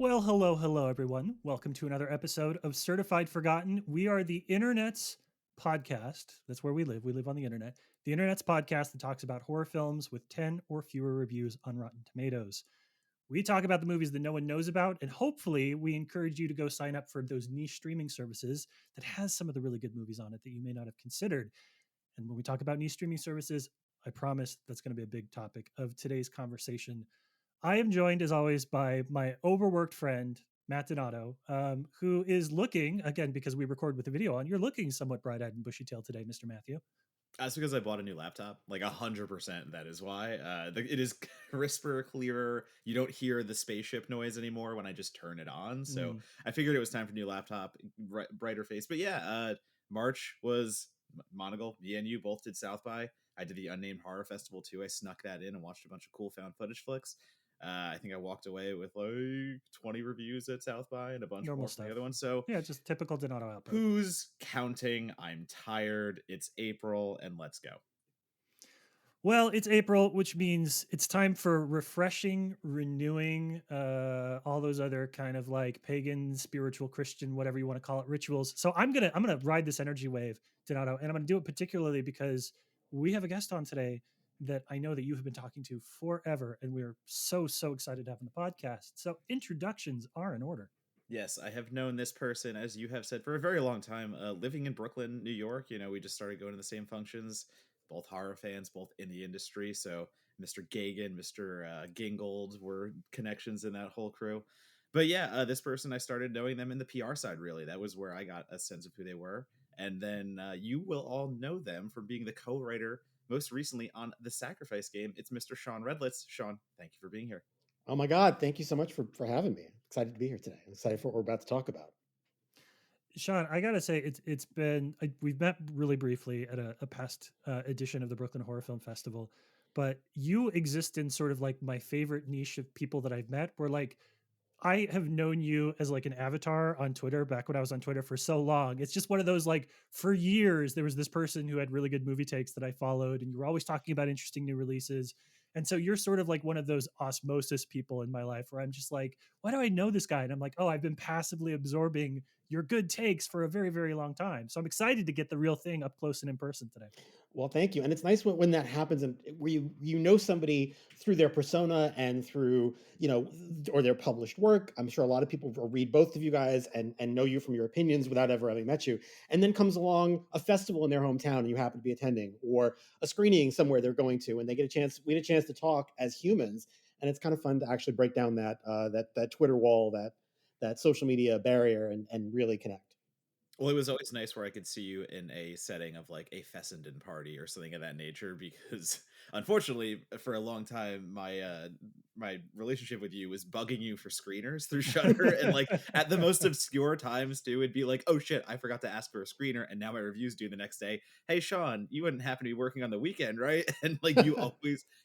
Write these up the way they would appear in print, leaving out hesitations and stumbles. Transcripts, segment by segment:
Well, hello, everyone. Welcome to another episode of Certified Forgotten. We are the internet's podcast. That's where we live. We live on the internet. The internet's podcast that talks about horror films with 10 or fewer reviews on Rotten Tomatoes. We talk about the movies that no one knows about, and hopefully, we encourage you to go sign up for those niche streaming services that has some of the really good movies on it that you may not have considered. And when we talk about niche streaming services, I promise that's going to be a big topic of today's conversation. I am joined, as always, by my overworked friend, Matt Donato, who is looking, again, because we record with the video on, you're looking somewhat bright eyed and bushy tailed today, Mr. Matthew. That's because I bought a new laptop. Like 100%. That is why. It is crisper, clearer. You don't hear the spaceship noise anymore when I just turn it on. So Mm. I figured it was time for a new laptop, brighter face. But yeah, March was Monocle. Me and you both did South by. I did the Unnamed Horror Festival too. I snuck that in and watched a bunch of cool found footage flicks. I think I walked away with like 20 reviews at South by and a bunch Normal more from stuff. the other one. So Yeah, just typical Donato output. who's counting? I'm tired. It's April, and let's go. Well, it's April, which means it's time for refreshing, renewing, all those other kind of like pagan, spiritual, Christian, whatever you want to call it, rituals. So I'm gonna ride this energy wave, Donato, and I'm gonna do it particularly because we have a guest on today that I know that you have been talking to forever, and we're so excited to have on the podcast. So introductions are in order. Yes, I have known this person, as you have said, for a very long time, living in Brooklyn, New York. We just started going to the same functions, both horror fans, both in the industry. So Mr. Gagan, Mr. Gingold were connections in that whole crew. But yeah, this person, I started knowing them in the PR side, really. That was where I got a sense of who they were. And then you will all know them from being the co writer most recently on The Sacrifice Game. It's Mr. Sean Redlitz. Sean, thank you for being here. Oh my God, thank you so much for having me. Excited to be here today. I'm excited for what we're about to talk about. Sean, I gotta say it's been we've met really briefly at a past edition of the Brooklyn Horror Film Festival, but you exist in sort of like my favorite niche of people that I've met. Where like I have known you as like an avatar on Twitter back when I was on Twitter for so long. It's just one of those like for years there was this person who had really good movie takes that I followed, and you were always talking about interesting new releases. And so you're sort of like one of those osmosis people in my life where I'm just like, why do I know this guy? And I'm like, oh, I've been passively absorbing your good takes for a very long time. So I'm excited to get the real thing up close and in person today. Well, thank you. And it's nice when that happens and where you know somebody through their persona and through, or their published work. I'm sure a lot of people will read both of you guys and know you from your opinions without ever having met you. And then comes along a festival in their hometown and you happen to be attending, or a screening somewhere they're going to, and we get a chance to talk as humans. And it's kind of fun to actually break down that Twitter wall, that social media barrier, and really connect. Well, it was always nice where I could see you in a setting of like a Fessenden party or something of that nature, because unfortunately, for a long time, my relationship with you was bugging you for screeners through Shutter, and like at the most obscure times too, it'd be like, oh shit, I forgot to ask for a screener, and now my review's due the next day. Hey Sean, you wouldn't happen to be working on the weekend, right? And like you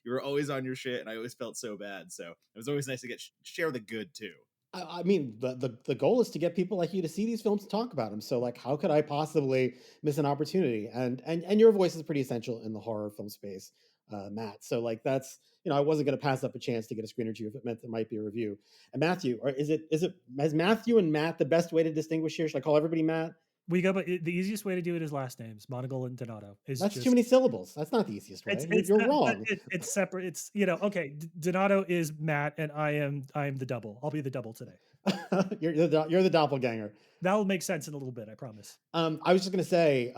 were always on your shit, and I always felt so bad. So it was always nice to get share the good too. I mean, the goal is to get people like you to see these films and talk about them. So, like, how could I possibly miss an opportunity? And your voice is pretty essential in the horror film space, Matt. So, like, that's I wasn't going to pass up a chance to get a screen or two if it meant there might be a review. And Matthew, or is Matthew and Matt the best way to distinguish here? Should I call everybody Matt? We go, but the easiest way to do it is last names, Monagle and Donato. Is That's too just many syllables. That's not the easiest way. it's You're not, but wrong. it's separate. It's okay. Donato is Matt, and I am the double. I'll be the double today. You're the doppelganger. That'll make sense in a little bit. I promise. I was just going to say,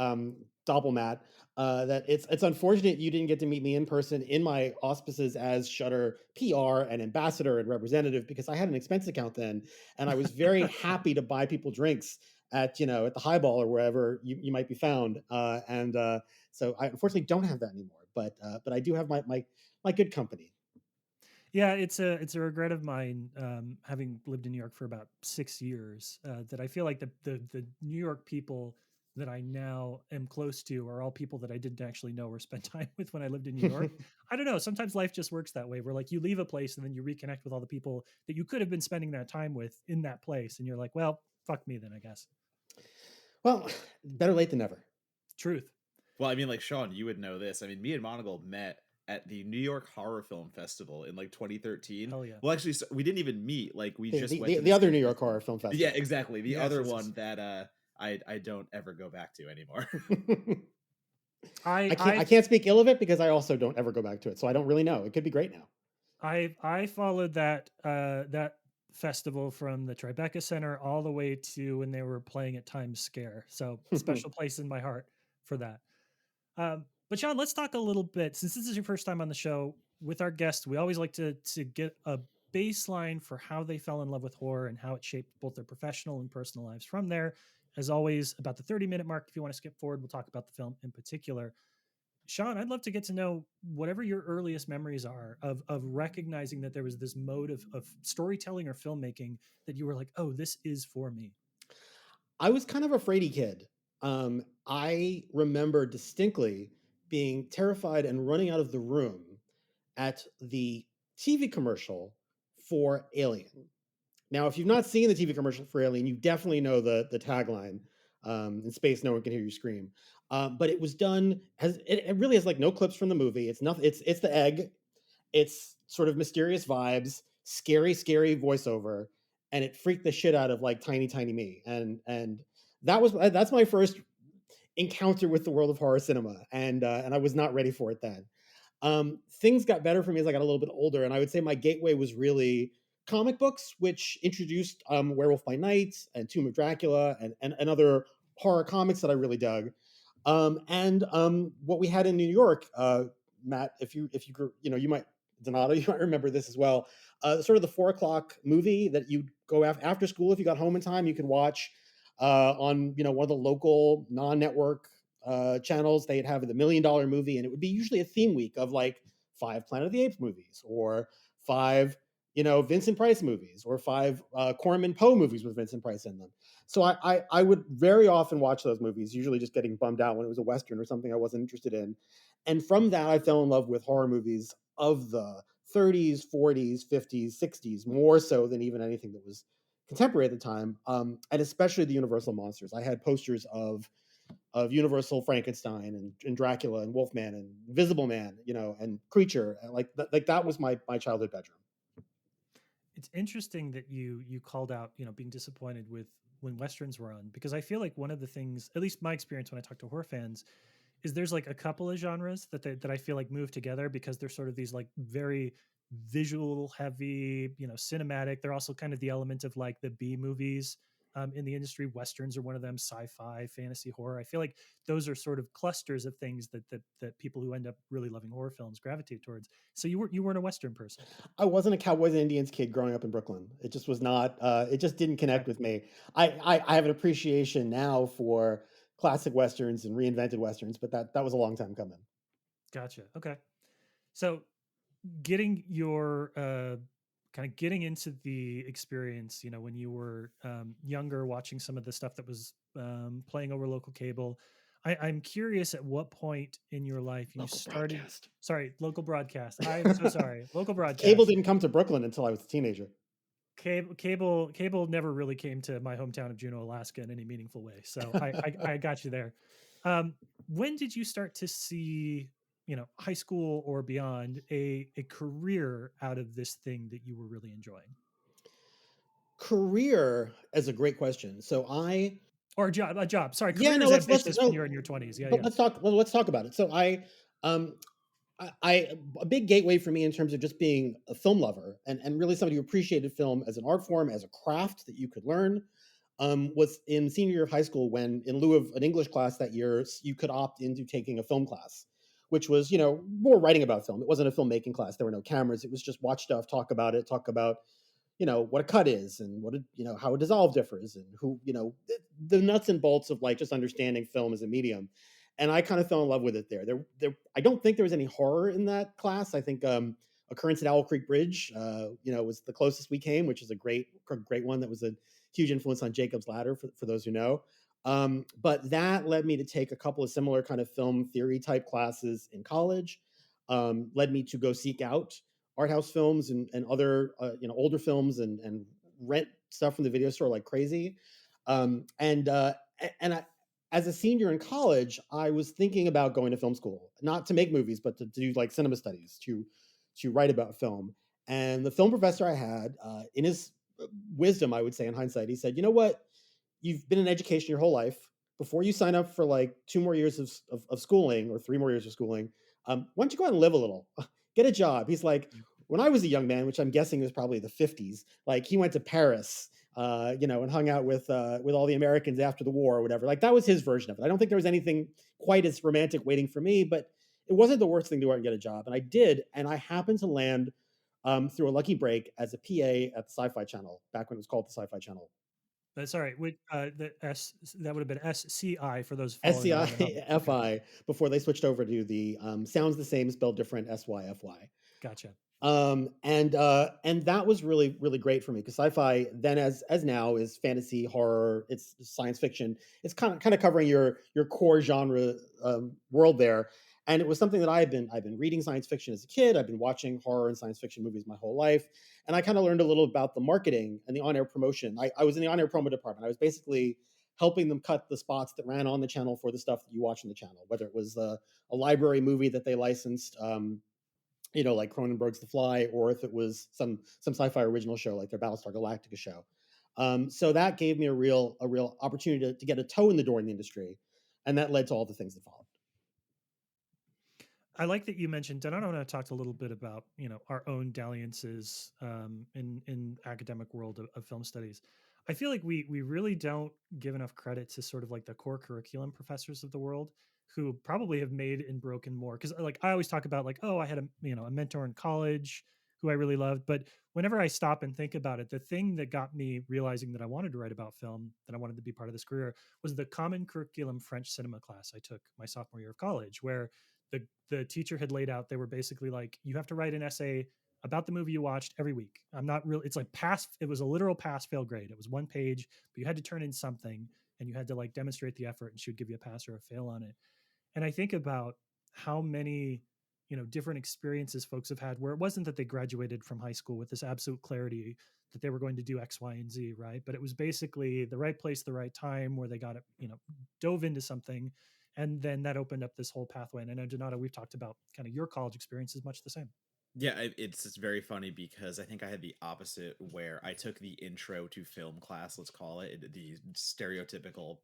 Doppelmat, that it's unfortunate you didn't get to meet me in person in my auspices as Shutter PR and ambassador and representative, because I had an expense account then, and I was very happy to buy people drinks at at the Highball or wherever you might be found. So I unfortunately don't have that anymore, but I do have my good company. Yeah, it's a regret of mine, having lived in New York for about 6 years, that I feel like the New York people that I now am close to are all people that I didn't actually know or spend time with when I lived in New York. I don't know. Sometimes life just works that way, where like you leave a place and then you reconnect with all the people that you could have been spending that time with in that place, and you're like, well, fuck me then, I guess. Well, better late than never. Truth. Well, I mean, like Sean, you would know this. I mean, me and Monocle met at the New York Horror Film Festival in like 2013. Hell yeah. Well, actually, we didn't even meet. Like we just went to the other same New York festival. Horror Film Festival. Yeah, exactly. The Yes, other yes, one yes. that I don't ever go back to anymore. I can't speak ill of it because I also don't ever go back to it, so I don't really know. It could be great now. I followed that festival from the Tribeca Center all the way to when they were playing at Times Square. So special place in my heart for that. But Sean, let's talk a little bit, since this is your first time on the show with our guests. We always like to get a baseline for how they fell in love with horror and how it shaped both their professional and personal lives from there. As always, about the 30-minute mark, if you want to skip forward, we'll talk about the film in particular. Sean, I'd love to get to know whatever your earliest memories are of recognizing that there was this mode of storytelling or filmmaking that you were like, oh, this is for me. I was kind of a fraidy kid. I remember distinctly being terrified and running out of the room at the TV commercial for Alien. Now, if you've not seen the TV commercial for Alien, you definitely know the tagline, "In space, no one can hear you scream." But it was done it really has like no clips from the movie. It's nothing. It's the egg. It's sort of mysterious vibes, scary voiceover, and it freaked the shit out of like tiny me. And that's my first encounter with the world of horror cinema, and I was not ready for it then. Things got better for me as I got a little bit older, and I would say my gateway was really comic books, which introduced Werewolf by Night and Tomb of Dracula and other horror comics that I really dug. What we had in New York, Matt, if you grew, you might, Donato, you might remember this as well. Sort of the 4 o'clock movie that you'd go after school if you got home in time, you could watch on one of the local non-network channels. They'd have the $1 million movie, and it would be usually a theme week of like 5 Planet of the Apes movies, or 5 Vincent Price movies, or 5 Corman Poe movies with Vincent Price in them. So I would very often watch those movies, usually just getting bummed out when it was a Western or something I wasn't interested in. And from that, I fell in love with horror movies of the 30s, 40s, 50s, 60s, more so than even anything that was contemporary at the time, and especially the Universal monsters. I had posters of Universal Frankenstein and Dracula and Wolfman and Invisible Man, and Creature. Like that was my childhood bedroom. It's interesting that you called out, being disappointed with when Westerns were on, because I feel like one of the things, at least my experience when I talk to horror fans, is there's like a couple of genres that I feel like move together because they're sort of these like very visual heavy, cinematic. They're also kind of the element of like the B movies in the industry. Westerns are one of them, sci-fi, fantasy, horror. I feel like those are sort of clusters of things that people who end up really loving horror films gravitate towards. So you weren't a Western person. I wasn't a Cowboys and Indians kid growing up in Brooklyn. It just was not. It just didn't connect with me. I have an appreciation now for classic westerns and reinvented westerns, but that was a long time coming. Gotcha. Okay. So getting your kind of getting into the experience, when you were younger, watching some of the stuff that was playing over local cable. I'm curious at what point in your life you Local started. broadcast. Sorry, local broadcast. I'm so sorry. Local broadcast. Cable didn't come to Brooklyn until I was a teenager. Cable never really came to my hometown of Juneau, Alaska in any meaningful way. So I got you there. When did you start to see, high school or beyond, a career out of this thing that you were really enjoying? Career is a great question. So Or a job. Sorry, yeah, career no, is let's ambitious when no, you're in your 20s. Yeah, but yeah. let's talk about it. So um a big gateway for me in terms of just being a film lover and really somebody who appreciated film as an art form, as a craft that you could learn, was in senior year of high school, when in lieu of an English class that year, you could opt into taking a film class, which was, more writing about film. It wasn't a filmmaking class. There were no cameras. It was just watch stuff, talk about it, talk about, what a cut is, and how a dissolve differs, and who, the nuts and bolts of like just understanding film as a medium. And I kind of fell in love with it there. I don't think there was any horror in that class. I think Occurrence at Owl Creek Bridge, was the closest we came, which is a great one. That was a huge influence on Jacob's Ladder for those who know. But that led me to take a couple of similar kind of film theory type classes in college. Led me to go seek out art house films and other older films and rent stuff from the video store like crazy. And I as a senior in college, I was thinking about going to film school, not to make movies, but to do like cinema studies, to write about film. And the film professor I had, in his wisdom, I would say in hindsight, he said, "You know what? You've been in education your whole life. Before you sign up for like 2 more years of schooling or 3 more years of schooling, why don't you go out and live a little, get a job?" He's like, Mm. when I was a young man, which I'm guessing was probably the 50s, like he went to Paris, and hung out with all the Americans after the war or whatever. Like that was his version of it. I don't think there was anything quite as romantic waiting for me, but it wasn't the worst thing to go out and get a job. And I did, and I happened to land through a lucky break as a PA at the Sci-Fi Channel back when it was called the Sci-Fi Channel. Sorry, the S that would have been SCI for those following along at home. Okay, SCIFI before they switched over to the sounds the same, spelled different, SYFY. gotcha. And that was really really great for me because sci-fi then as now is fantasy, horror, it's science fiction. It's kind of covering your core genre world there. And it was something that I've been reading science fiction as a kid. I've been watching horror and science fiction movies my whole life, and I kind of learned a little about the marketing and the on-air promotion. I was in the on-air promo department. I was basically helping them cut the spots that ran on the channel for the stuff that you watch on the channel, whether it was a library movie that they licensed, like Cronenberg's The Fly, or if it was some sci-fi original show like their Battlestar Galactica show. So that gave me a real opportunity to get a toe in the door in the industry, and that led to all the things that followed. I like that you mentioned, and I want to talk a little bit about our own dalliances in academic world of film studies. I feel like we really don't give enough credit to sort of like the core curriculum professors of the world who probably have made and broken more. Because like I always talk about like, oh, I had a mentor in college who I really loved, but whenever I stop and think about it, the thing that got me realizing that I wanted to write about film, that I wanted to be part of this career, was the common curriculum French cinema class I took my sophomore year of college, where the teacher had laid out, they were basically like, you have to write an essay about the movie you watched every week. I'm not really, it's like pass, it was a literal pass fail grade. It was one page, but you had to turn in something and you had to like demonstrate the effort, and she would give you a pass or a fail on it. And I think about how many different experiences folks have had where it wasn't that they graduated from high school with this absolute clarity that they were going to do X, Y, and Z, right? But it was basically the right place, the right time, where they got it, dove into something, and then that opened up this whole pathway. And I know, Donato, we've talked about kind of your college experience is much the same. Yeah, it's very funny because I think I had the opposite where I took the intro to film class, let's call it, the stereotypical.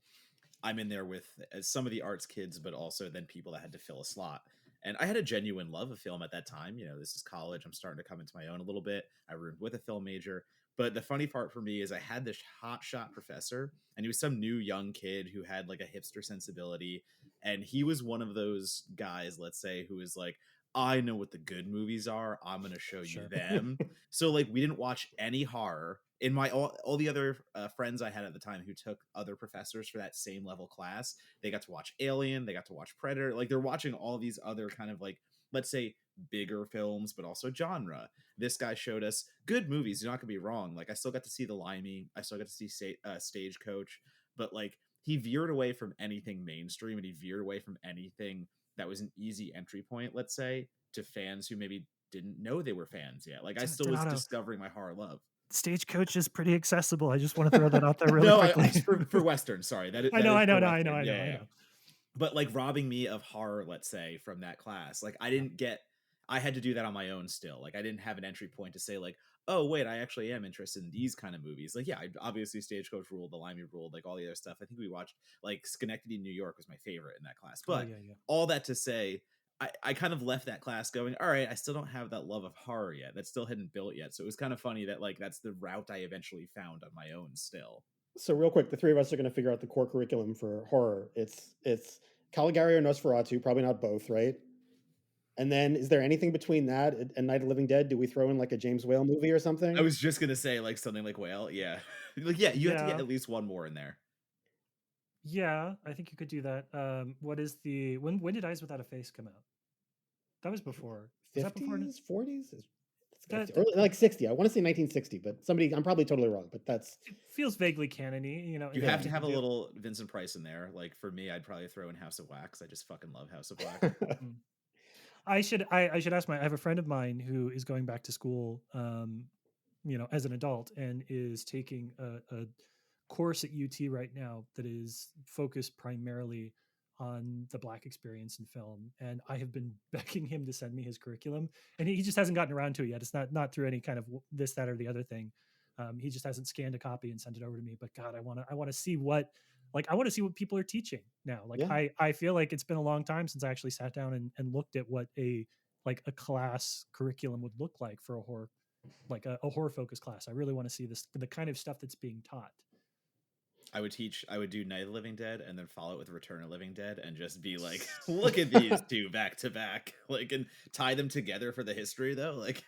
I'm in there with some of the arts kids, but also then people that had to fill a slot. And I had a genuine love of film at that time. This is college. I'm starting to come into my own a little bit. I roomed with a film major. But the funny part for me is I had this hotshot professor, and he was some new young kid who had like a hipster sensibility. And he was one of those guys, let's say, who was like, I know what the good movies are. I'm going to show you Sure. them. So like we didn't watch any horror. In my all the other friends I had at the time who took other professors for that same level class, they got to watch Alien, they got to watch Predator. Like they're watching all these other kind of like, let's say, bigger films, but also genre. This guy showed us good movies. You're not gonna be wrong. Like I still got to see The Limey, I still got to see Stagecoach, but like he veered away from anything mainstream, and he veered away from anything that was an easy entry point, let's say, to fans who maybe didn't know they were fans yet. Like I still was Donato, discovering my horror love. Stagecoach is pretty accessible. I just want to throw that out there really No, quickly. for Western. Sorry, I that know, is I know, for no, I know, Western. I know, Yeah, I yeah. know. But like robbing me of horror, let's say, from that class, like I Yeah. didn't get. I had to do that on my own still. Like I didn't have an entry point to say like, oh wait, I actually am interested in these kind of movies. Like yeah, I obviously Stagecoach ruled, The Limey ruled, like all the other stuff. I think we watched like Schenectady, New York was my favorite in that class. Oh But yeah, yeah. all that to say, I kind of left that class going, all right, I still don't have that love of horror yet. That still hadn't built yet. So it was kind of funny that like that's the route I eventually found on my own still. So real quick, the three of us are going to figure out the core curriculum for horror. It's Caligari or Nosferatu, probably not both, right? And then is there anything between that and Night of the Living Dead? Do we throw in like a James Whale movie or I something? was just gonna say like something like whale, yeah. Like yeah, you have to get Yeah. at least one more in there. Yeah, I think you could do that. What is the when did Eyes Without a Face come out? That was before. Was that before? 50s, 40s? That, Early, like 60. I want to say 1960, but I'm probably totally wrong, but that's it feels vaguely canony, You in have that to you have could a do. little Vincent Price in there. Like for me, I'd probably throw in House of Wax. I just fucking love House of Wax. Mm. I should ask I have a friend of mine who is going back to school, as an adult, and is taking a course at UT right now that is focused primarily on the Black experience in film, and I have been begging him to send me his curriculum, and he just hasn't gotten around to it yet. It's not through any kind of this, that, or the other thing. He just hasn't scanned a copy and sent it over to me. But God, I want to see what, like, I want to see what people are teaching now. Like, Yeah. I feel like it's been a long time since I actually sat down and looked at what a class curriculum would look like for a horror, like a horror focused class. I really want to see the kind of stuff that's being taught. I would do Night of the Living Dead and then follow it with Return of the Living Dead and just be like, look at these two back to back, like, and tie them together for the history though. Like,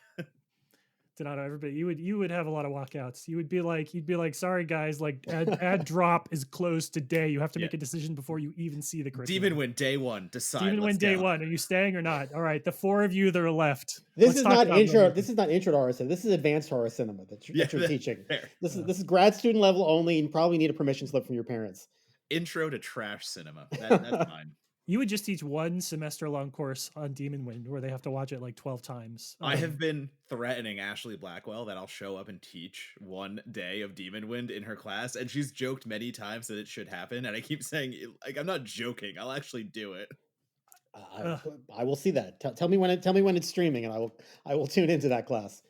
Donato, everybody, you would have a lot of walkouts. You'd be like, sorry guys, like ad drop is closed today. You have to make a decision before you even see the curriculum. Demon Wind day one. Decide. Demon Wind day one. Are you staying or not? All right, the four of you that are left. This is not intro. This is not intro to horror cinema. This is advanced horror cinema that you're teaching. Fair. This is grad student level only, and probably need a permission slip from your parents. Intro to trash cinema. That's fine. You would just teach one semester long course on Demon Wind where they have to watch it like 12 times. I have been threatening Ashley Blackwell that I'll show up and teach one day of Demon Wind in her class, and she's joked many times that it should happen, and I keep saying, like, I'm not joking. I'll actually do it. I will see that. Tell me when it's streaming, and I will tune into that class.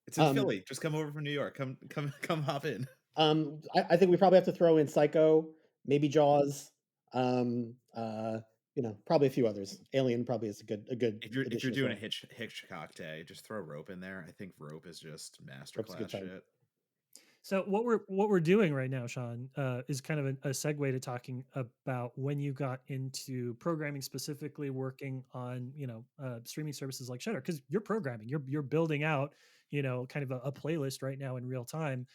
It's in Philly. Just come over from New York. Come hop in. I think we probably have to throw in Psycho, maybe Jaws. Probably a few others. Alien probably is a good. If you're doing a Hitchcock day, just throw Rope in there. I think Rope is just masterclass shit. So what we're doing right now, Sean, is kind of a segue to talking about when you got into programming, specifically working on streaming services like Shudder, because you're programming, you're building out kind of a playlist right now in real time.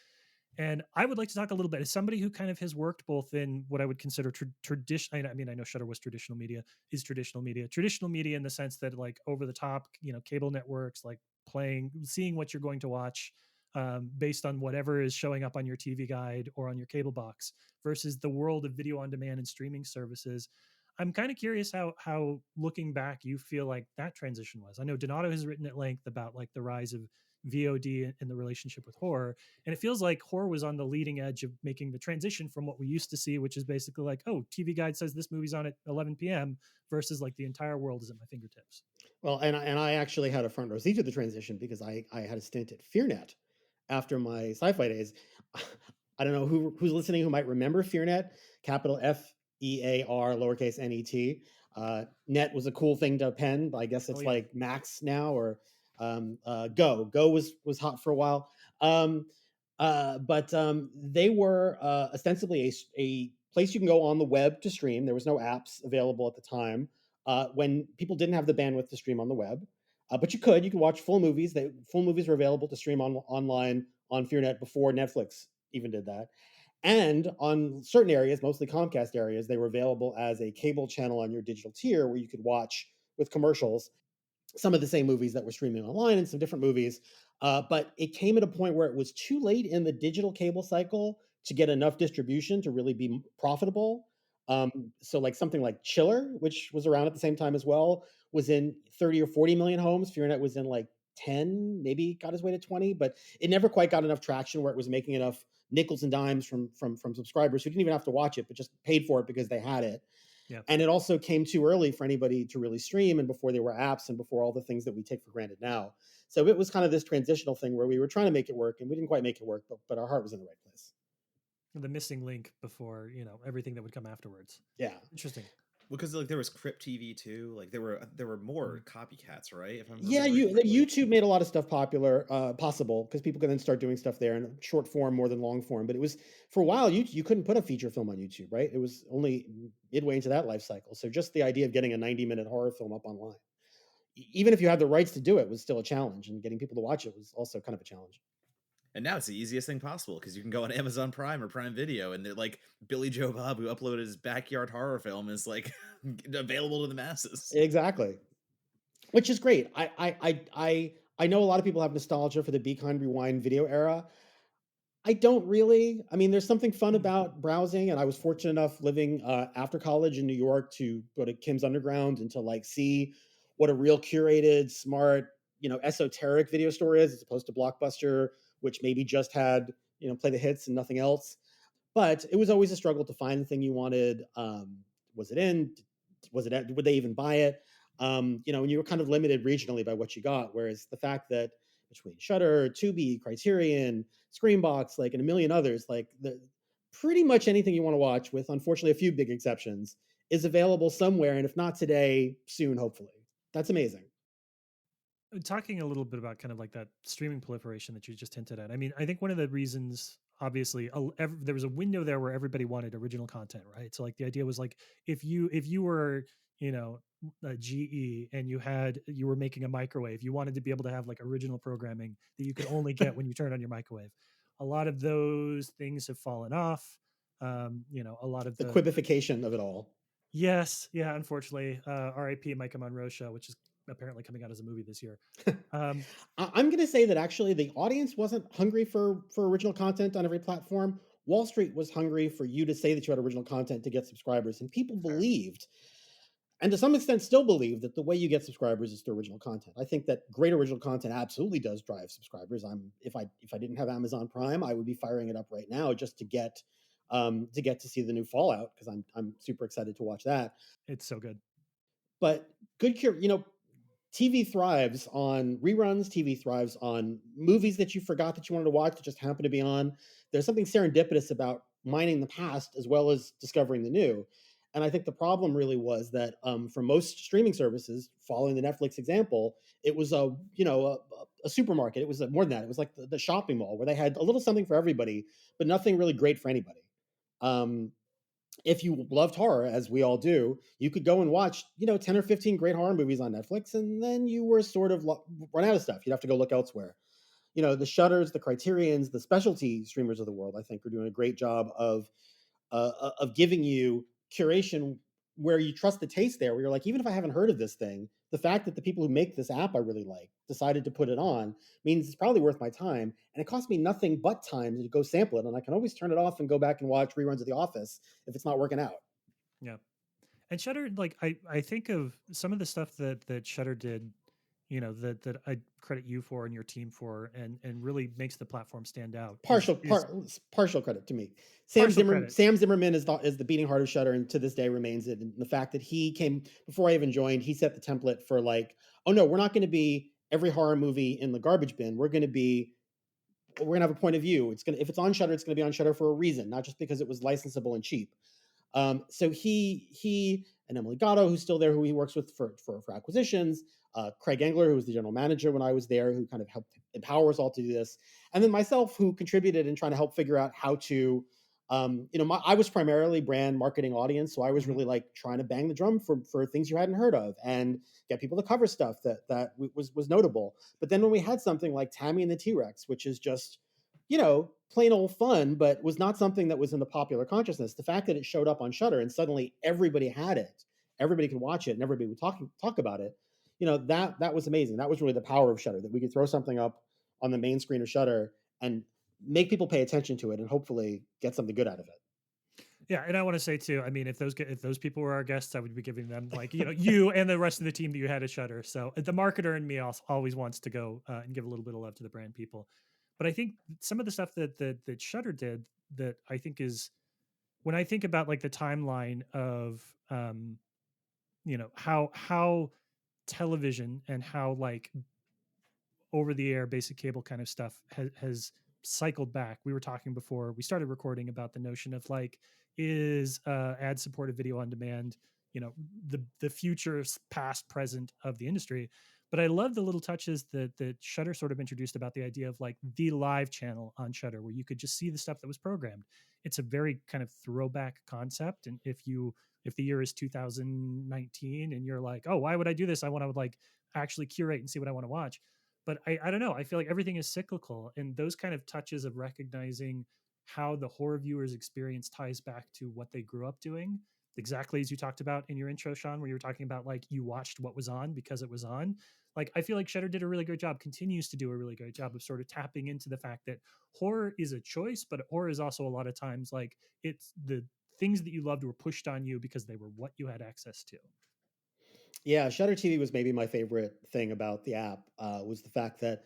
And I would like to talk a little bit as somebody who kind of has worked both in what I would consider traditional. I mean, I know Shudder was traditional media, is traditional media in the sense that like over the top, cable networks, like seeing what you're going to watch based on whatever is showing up on your TV guide or on your cable box versus the world of video on demand and streaming services. I'm kind of curious how looking back, you feel like that transition was. I know Donato has written at length about like the rise of VOD and the relationship with horror. And it feels like horror was on the leading edge of making the transition from what we used to see, which is basically like, oh, TV Guide says this movie's on at 11 p.m. versus like the entire world is at my fingertips. Well, and I actually had a front row seat to the transition because I had a stint at FearNet after my sci-fi days. I don't know who's listening who might remember FearNet, capital FEAR, lowercase NET. Net was a cool thing to pen. I guess it's like Max now, or Go was hot for a while. But they were ostensibly a place you can go on the web to stream. There was no apps available at the time when people didn't have the bandwidth to stream on the web. But you could watch full movies. Full movies were available to stream online on FearNet before Netflix even did that. And on certain areas, mostly Comcast areas, they were available as a cable channel on your digital tier where you could watch with commercials some of the same movies that were streaming online and some different movies. But it came at a point where it was too late in the digital cable cycle to get enough distribution to really be profitable. So like something like Chiller, which was around at the same time as well, was in 30 or 40 million homes. FearNet was in like 10, maybe got his way to 20, but it never quite got enough traction where it was making enough nickels and dimes from subscribers who didn't even have to watch it, but just paid for it because they had it. Yeah. And it also came too early for anybody to really stream, and before there were apps and before all the things that we take for granted now. So it was kind of this transitional thing where we were trying to make it work, and we didn't quite make it work, but our heart was in the right place. The missing link before, everything that would come afterwards. Yeah. Interesting. Because like there was Crypt TV too, like there were more copycats, right? If I'm YouTube made a lot of stuff possible because people could then start doing stuff there in short form more than long form. But it was for a while you couldn't put a feature film on YouTube, right? It was only midway into that life cycle. So just the idea of getting a 90-minute horror film up online, even if you had the rights to do it, was still a challenge, and getting people to watch it was also kind of a challenge. And now it's the easiest thing possible because you can go on Amazon Prime or Prime Video, and they're like Billy Joe Bob, who uploaded his backyard horror film, is like available to the masses. Exactly, which is great. I know a lot of people have nostalgia for the Be Kind Rewind video era. I don't really. I mean, there's something fun about browsing, and I was fortunate enough living after college in New York to go to Kim's Underground and to like see what a real curated, smart, esoteric video store is, as opposed to Blockbuster, which maybe just had, play the hits and nothing else. but it was always a struggle to find the thing you wanted. Was it in? Was it? Would they even buy it? And you were kind of limited regionally by what you got. Whereas the fact that between Shutter, Tubi, Criterion, Screenbox, like and a million others, like pretty much anything you want to watch, with unfortunately a few big exceptions, is available somewhere, and if not today, soon, hopefully. That's amazing. Talking a little bit about kind of like that streaming proliferation that you just hinted at. I mean, I think one of the reasons, obviously, there was a window there where everybody wanted original content, right? So like the idea was like if you were a GE and you were making a microwave, you wanted to be able to have like original programming that you could only get when you turned on your microwave. A lot of those things have fallen off. A lot of The the quibification of it all. yes, yeah, unfortunately, R.I.P. Micah Monroe show, which is apparently coming out as a movie this year. I'm going to say that actually the audience wasn't hungry for original content on every platform. Wall Street was hungry for you to say that you had original content to get subscribers, and people Fair. believed, and to some extent still believe, that the way you get subscribers is through original content. I think that great original content absolutely does drive subscribers. If I didn't have Amazon Prime, I would be firing it up right now just to get to see the new Fallout, because I'm super excited to watch that. It's so good. But good cure, TV thrives on reruns. TV thrives on movies that you forgot that you wanted to watch that just happen to be on. There's something serendipitous about mining the past as well as discovering the new. And I think the problem really was that for most streaming services, following the Netflix example, it was a supermarket. It was more than that. It was like the shopping mall where they had a little something for everybody, but nothing really great for anybody. If you loved horror, as we all do, you could go and watch, 10 or 15 great horror movies on Netflix, and then you were sort of run out of stuff. You'd have to go look elsewhere. The Shutters, the Criterions, the specialty streamers of the world, I think, are doing a great job of giving you curation where you trust the taste there, where you're like, even if I haven't heard of this thing, the fact that the people who make this app I really like decided to put it on means it's probably worth my time. And it costs me nothing but time to go sample it. And I can always turn it off and go back and watch reruns of The Office if it's not working out. Yeah. And Shutter, like I think of some of the stuff that Shutter did, that I credit you for and your team for, and really makes the platform stand out. Partial credit to me. Credit. Sam Zimmerman is the beating heart of Shutter, and to this day remains it. And the fact that he came before I even joined, he set the template for like, oh no, we're not going to be every horror movie in the garbage bin. We're going to have a point of view. If it's on Shutter, it's going to be on Shutter for a reason, not just because it was licensable and cheap. So he and Emily Gatto, who's still there, who he works with for acquisitions, Craig Engler, who was the general manager when I was there, who kind of helped empower us all to do this, and then myself, who contributed in trying to help figure out how to, I was primarily brand marketing audience, so I was really like trying to bang the drum for things you hadn't heard of and get people to cover stuff that was notable. But then when we had something like Tammy and the T-Rex, which is just plain old fun, but was not something that was in the popular consciousness. The fact that it showed up on Shutter and suddenly everybody had it, everybody could watch it, and everybody would talk about it. That was amazing. That was really the power of Shutter, that we could throw something up on the main screen of Shutter and make people pay attention to it and hopefully get something good out of it. Yeah, and I want to say too, I mean, if those people were our guests, I would be giving them like you and the rest of the team that you had at Shutter. So the marketer in me always wants to go and give a little bit of love to the brand people. But I think some of the stuff that Shutter did, that I think is, when I think about like the timeline of how television and how like over the air basic cable kind of stuff has cycled back. We were talking before we started recording about the notion of like, is ad supported video on demand, the future, past, present of the industry. But I love the little touches that Shutter sort of introduced about the idea of like the live channel on Shutter, where you could just see the stuff that was programmed. It's a very kind of throwback concept. And if the year is 2019 and you're like, oh, why would I do this? I want to like actually curate and see what I want to watch. But I don't know. I feel like everything is cyclical, and those kind of touches of recognizing how the horror viewer's experience ties back to what they grew up doing, exactly as you talked about in your intro, Sean, where you were talking about like you watched what was on because it was on. Like I feel like Shutter did a really good job, continues to do a really great job of sort of tapping into the fact that horror is a choice, but horror is also a lot of times like it's the things that you loved were pushed on you because they were what you had access to. Yeah, Shutter TV was maybe my favorite thing about the app, was the fact that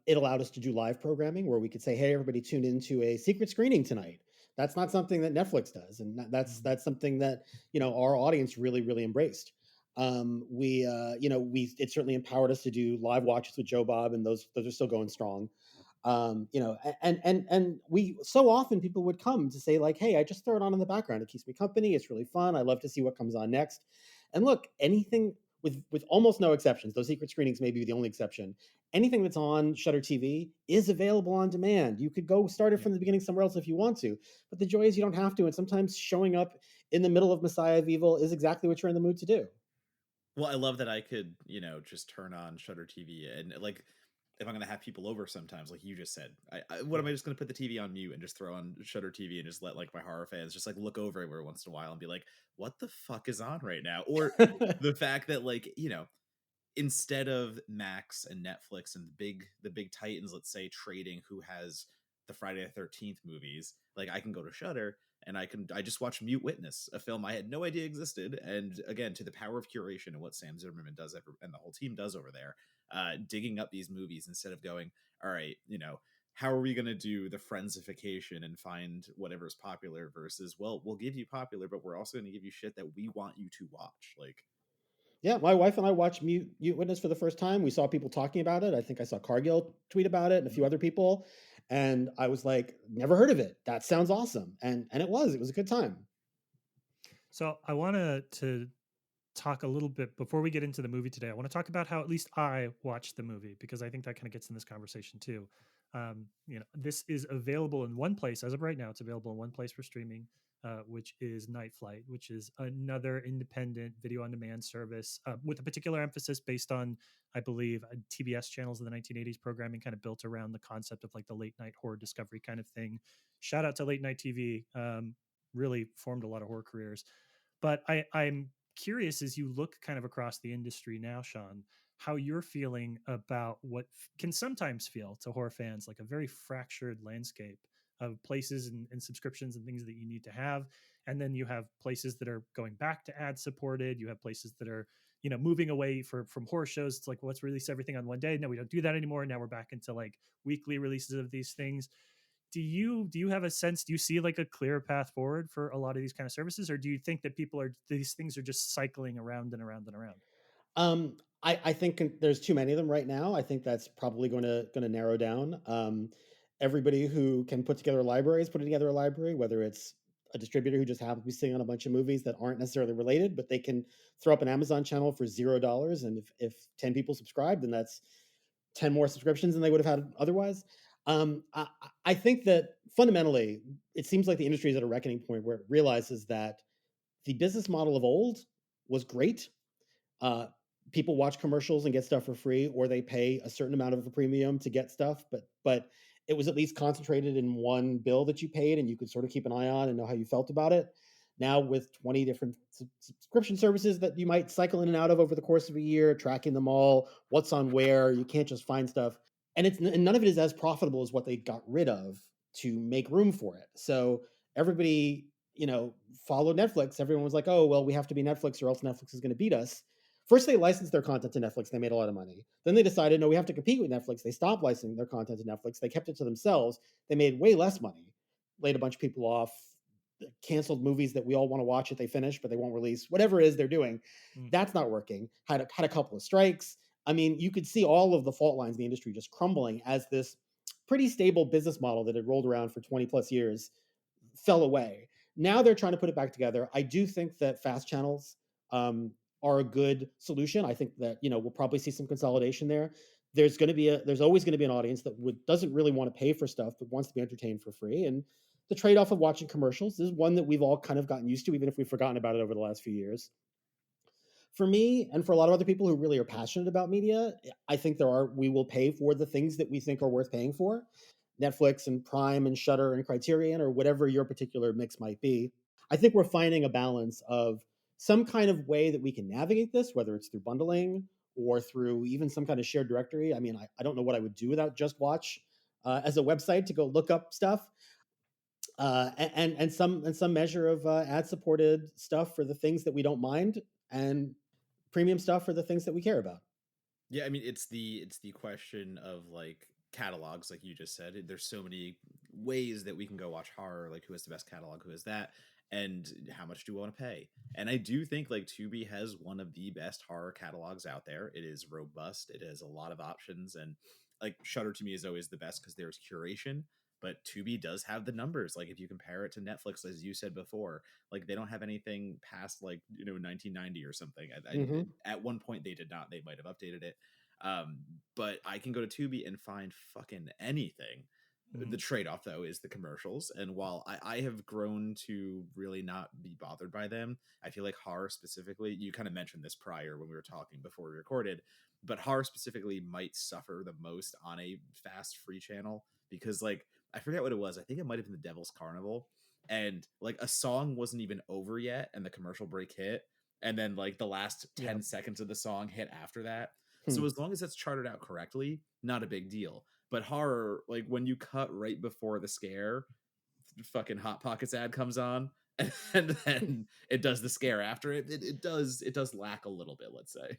it allowed us to do live programming where we could say, hey, everybody tune into a secret screening tonight. That's not something that Netflix does, and that's something that our audience really embraced. We it certainly empowered us to do live watches with Joe Bob, and those are still going strong. And we so often people would come to say like, hey, I just throw it on in the background. It keeps me company. It's really fun. I love to see what comes on next. And look, anything with almost no exceptions, those secret screenings may be the only exception. Anything that's on Shutter TV is available on demand. You could go start it from the beginning somewhere else if you want to, but the joy is you don't have to. And sometimes showing up in the middle of Messiah of Evil is exactly what you're in the mood to do. Well, I love that I could, just turn on Shutter TV and like if I'm gonna have people over sometimes, like you just said, what am I just gonna put the TV on mute and just throw on Shutter TV and just let like my horror fans just like look over every once in a while and be like, what the fuck is on right now? Or the fact that like, instead of Max and Netflix and the big titans, let's say, trading who has the Friday the 13th movies, like I can go to Shutter and I just watch Mute Witness, a film I had no idea existed. And again, to the power of curation and what Sam Zimmerman does and the whole team does over there, digging up these movies instead of going, all right, how are we going to do the friendsification and find whatever's popular versus, well, we'll give you popular, but we're also going to give you shit that we want you to watch. Like, yeah, my wife and I watched Mute Witness for the first time. We saw people talking about it. I think I saw Cargill tweet about it and a few other people. And I was like, never heard of it. That sounds awesome. And it was a good time. So I want to talk a little bit before we get into the movie today. I want to talk about how at least I watched the movie, because I think that kind of gets in this conversation too. This is available in one place as of right now. It's available in one place for streaming, which is Night Flight, which is another independent video on demand service with a particular emphasis based on, I believe, TBS channels in the 1980s programming, kind of built around the concept of like the late night horror discovery kind of thing. Shout out to late night TV. Really formed a lot of horror careers. But I'm curious, as you look kind of across the industry now, Sean, how you're feeling about what can sometimes feel to horror fans like a very fractured landscape of places and subscriptions and things that you need to have. And then you have places that are going back to ad supported. You have places that are, moving away from horror shows. It's like, well, let's release everything on one day. No, we don't do that anymore. Now we're back into like weekly releases of these things. Do you have a sense, do you see like a clear path forward for a lot of these kind of services, or do you think that these things are just cycling around and around and around? I think there's too many of them right now. I think that's probably going to narrow down. Everybody who can put together a library is putting together a library, whether it's a distributor who just happens to be sitting on a bunch of movies that aren't necessarily related, but they can throw up an Amazon channel for $0. And if 10 people subscribe, then that's 10 more subscriptions than they would have had otherwise. I think that fundamentally, it seems like the industry is at a reckoning point where it realizes that the business model of old was great. uh, People watch commercials and get stuff for free, or they pay a certain amount of a premium to get stuff, but it was at least concentrated in one bill that you paid, and you could sort of keep an eye on and know how you felt about it. Now with 20 different subscription services that you might cycle in and out of over the course of a year, tracking them all, what's on where, you can't just find stuff, and none of it is as profitable as what they got rid of to make room for it. So everybody, followed Netflix. Everyone was like, oh well, we have to be Netflix or else Netflix is going to beat us. First, they licensed their content to Netflix. They made a lot of money. Then they decided, no, we have to compete with Netflix. They stopped licensing their content to Netflix. They kept it to themselves. They made way less money, laid a bunch of people off, canceled movies that we all want to watch if they finish, but they won't release. Whatever it is they're doing, that's not working. Had a couple of strikes. I mean, you could see all of the fault lines in the industry just crumbling as this pretty stable business model that had rolled around for 20 plus years fell away. Now they're trying to put it back together. I do think that fast channels um, are a good solution. I think that we'll probably see some consolidation there. There's always going to be an audience that doesn't really want to pay for stuff but wants to be entertained for free. And the trade-off of watching commercials is one that we've all kind of gotten used to, even if we've forgotten about it over the last few years. For me and for a lot of other people who really are passionate about media, I think we will pay for the things that we think are worth paying for. Netflix and Prime and Shutter and Criterion, or whatever your particular mix might be. I think we're finding a balance of some kind of way that we can navigate this, whether it's through bundling or through even some kind of shared directory. I mean, I don't know what I would do without Just Watch as a website to go look up stuff, and some measure of ad supported stuff for the things that we don't mind, and premium stuff for the things that we care about. yeah, I mean, it's the question of like catalogs, like you just said. There's so many ways that we can go watch horror, like who has the best catalog, who is that, and how much do we want to pay. And I do think like Tubi has one of the best horror catalogs out there. It is robust, it has a lot of options, and like Shutter to me is always the best because there's curation. But Tubi does have the numbers. Like if you compare it to Netflix, as you said before, like they don't have anything past like 1990 or something. Hmm. At one point they did not. They might have updated it, um, but I can go to Tubi and find fucking anything. The Mm. trade-off though is the commercials, and while I have grown to really not be bothered by them, I feel like horror specifically, you kind of mentioned this prior when we were talking before we recorded, but horror specifically might suffer the most on a fast free channel because like I forget what it was. I think it might have been the Devil's Carnival, and like a song wasn't even over yet and the commercial break hit, and then like the last 10 Yeah. seconds of the song hit after that. Hmm. So as long as that's charted out correctly, not a big deal. But horror, like when you cut right before the scare, fucking Hot Pockets ad comes on, and then it does the scare after it. It does lack a little bit, let's say.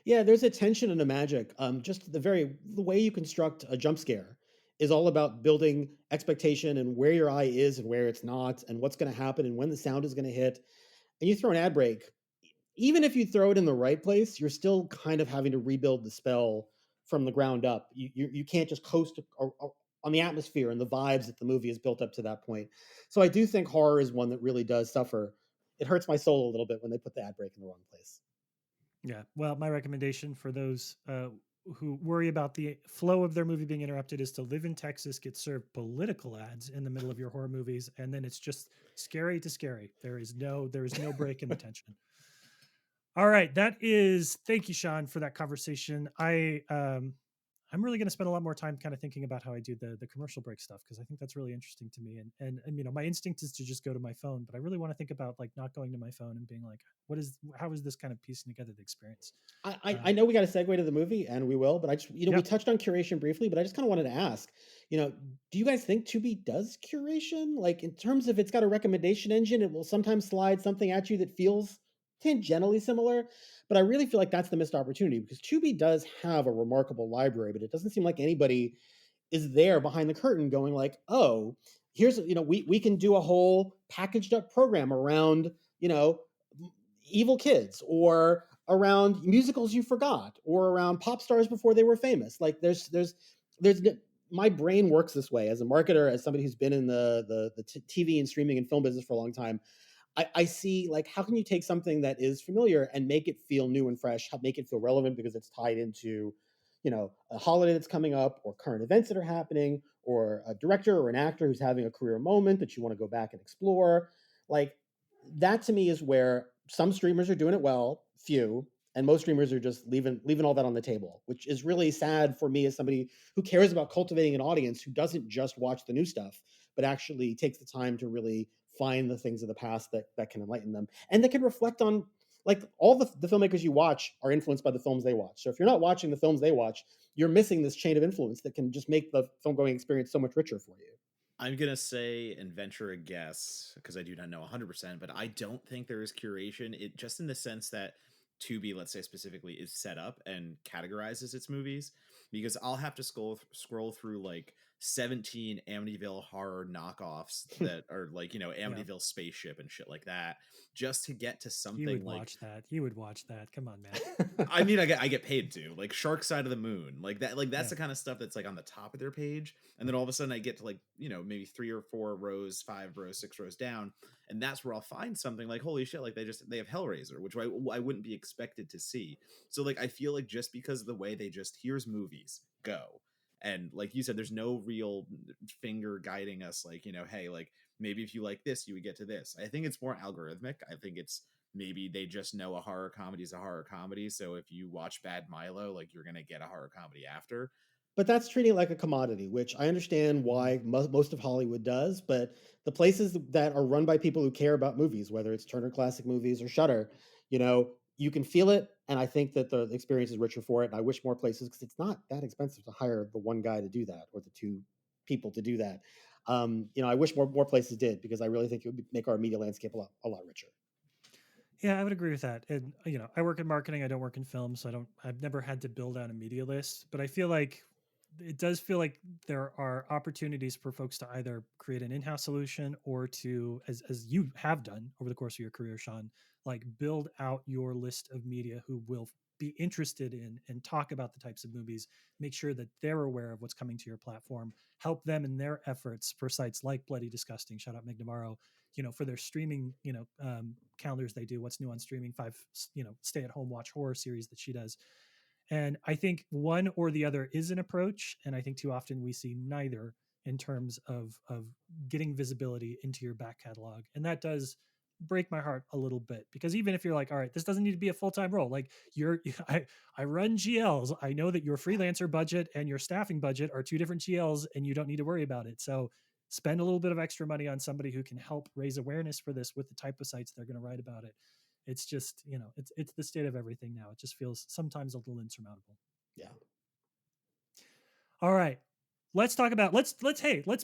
Yeah, there's a tension and a magic. Just the way you construct a jump scare is all about building expectation and where your eye is and where it's not, and what's going to happen and when the sound is going to hit. And you throw an ad break, even if you throw it in the right place, you're still kind of having to rebuild the spell from the ground up. You can't just coast on the atmosphere and the vibes that the movie has built up to that point. So I do think horror is one that really does suffer. It hurts my soul a little bit when they put the ad break in the wrong place. Yeah. Well, my recommendation for those who worry about the flow of their movie being interrupted is to live in Texas, get served political ads in the middle of your horror movies, and then it's just scary to scary. There is no break in the tension. All right, thank you, Sean, for that conversation. I'm really going to spend a lot more time kind of thinking about how I do the commercial break stuff because I think that's really interesting to me. And my instinct is to just go to my phone, but I really want to think about like not going to my phone and being like, how is this kind of piecing together the experience? I know we got to segue to the movie, and we will, but I just, we Yep. touched on curation briefly, but I just kind of wanted to ask, do you guys think Tubi does curation? Like in terms of it's got a recommendation engine, it will sometimes slide something at you that feels tangentially similar, but I really feel like that's the missed opportunity because Tubi does have a remarkable library, but it doesn't seem like anybody is there behind the curtain going like, oh, here's, we can do a whole packaged up program around, evil kids or around musicals you forgot or around pop stars before they were famous. Like there's my brain works this way as a marketer, as somebody who's been in the TV and streaming and film business for a long time. I see like how can you take something that is familiar and make it feel new and fresh, make it feel relevant because it's tied into a holiday that's coming up or current events that are happening or a director or an actor who's having a career moment that you want to go back and explore. Like that to me is where some streamers are doing it well, few, and most streamers are just leaving all that on the table, which is really sad for me as somebody who cares about cultivating an audience who doesn't just watch the new stuff, but actually takes the time to really find the things of the past that can enlighten them and that can reflect on like all the filmmakers you watch are influenced by the films they watch. So if you're not watching the films they watch, you're missing this chain of influence that can just make the film going experience so much richer for you. I'm gonna say and venture a guess because I do not know 100%, but I don't think there is curation. It just in the sense that Tubi, let's say specifically, is set up and categorizes its movies. Because I'll have to scroll through like 17 Amityville horror knockoffs that are like Yeah. Amityville spaceship and shit like that, just to get to You something would like watch that. You would watch that. Come on, man. I mean, I get paid to like Shark Side of the Moon, like that. Like that's Yeah. the kind of stuff that's like on the top of their page, and then all of a sudden I get to like maybe 3 or 4 rows, 5 rows, 6 rows down, and that's where I'll find something like holy shit, like they have Hellraiser, which I wouldn't be expected to see. So like I feel like just because of the way they just here's movies go, and like you said, there's no real finger guiding us, like hey, like maybe if you like this, you would get to this. I think it's more algorithmic. I think it's maybe they just know a horror comedy is a horror comedy. So if you watch Bad Milo, like you're going to get a horror comedy after. But that's treating it like a commodity, which I understand why most of Hollywood does. But the places that are run by people who care about movies, whether it's Turner Classic Movies or Shutter, you can feel it. And I think that the experience is richer for it. And I wish more places, because it's not that expensive to hire the one guy to do that or the two people to do that. I wish more places did because I really think it would make our media landscape a lot richer. Yeah, I would agree with that. And I work in marketing. I don't work in film, so I've never had to build out a media list. But I feel like it does feel like there are opportunities for folks to either create an in-house solution or to, as you have done over the course of your career, Sean, like build out your list of media who will be interested in and talk about the types of movies, make sure that they're aware of what's coming to your platform, help them in their efforts for sites like Bloody Disgusting, shout out Meg Navarro, for their streaming, calendars they do, what's new on streaming, 5, stay at home watch horror series that she does. And I think one or the other is an approach, and I think too often we see neither in terms of getting visibility into your back catalog, and that does break my heart a little bit, because even if you're like, all right, this doesn't need to be a full-time role, like I run GLs, I know that your freelancer budget and your staffing budget are two different GLs, and you don't need to worry about it. So spend a little bit of extra money on somebody who can help raise awareness for this with the type of sites they're going to write about it. It's just, it's the state of everything now. It just feels sometimes a little insurmountable. Yeah. All right, let's talk about, let's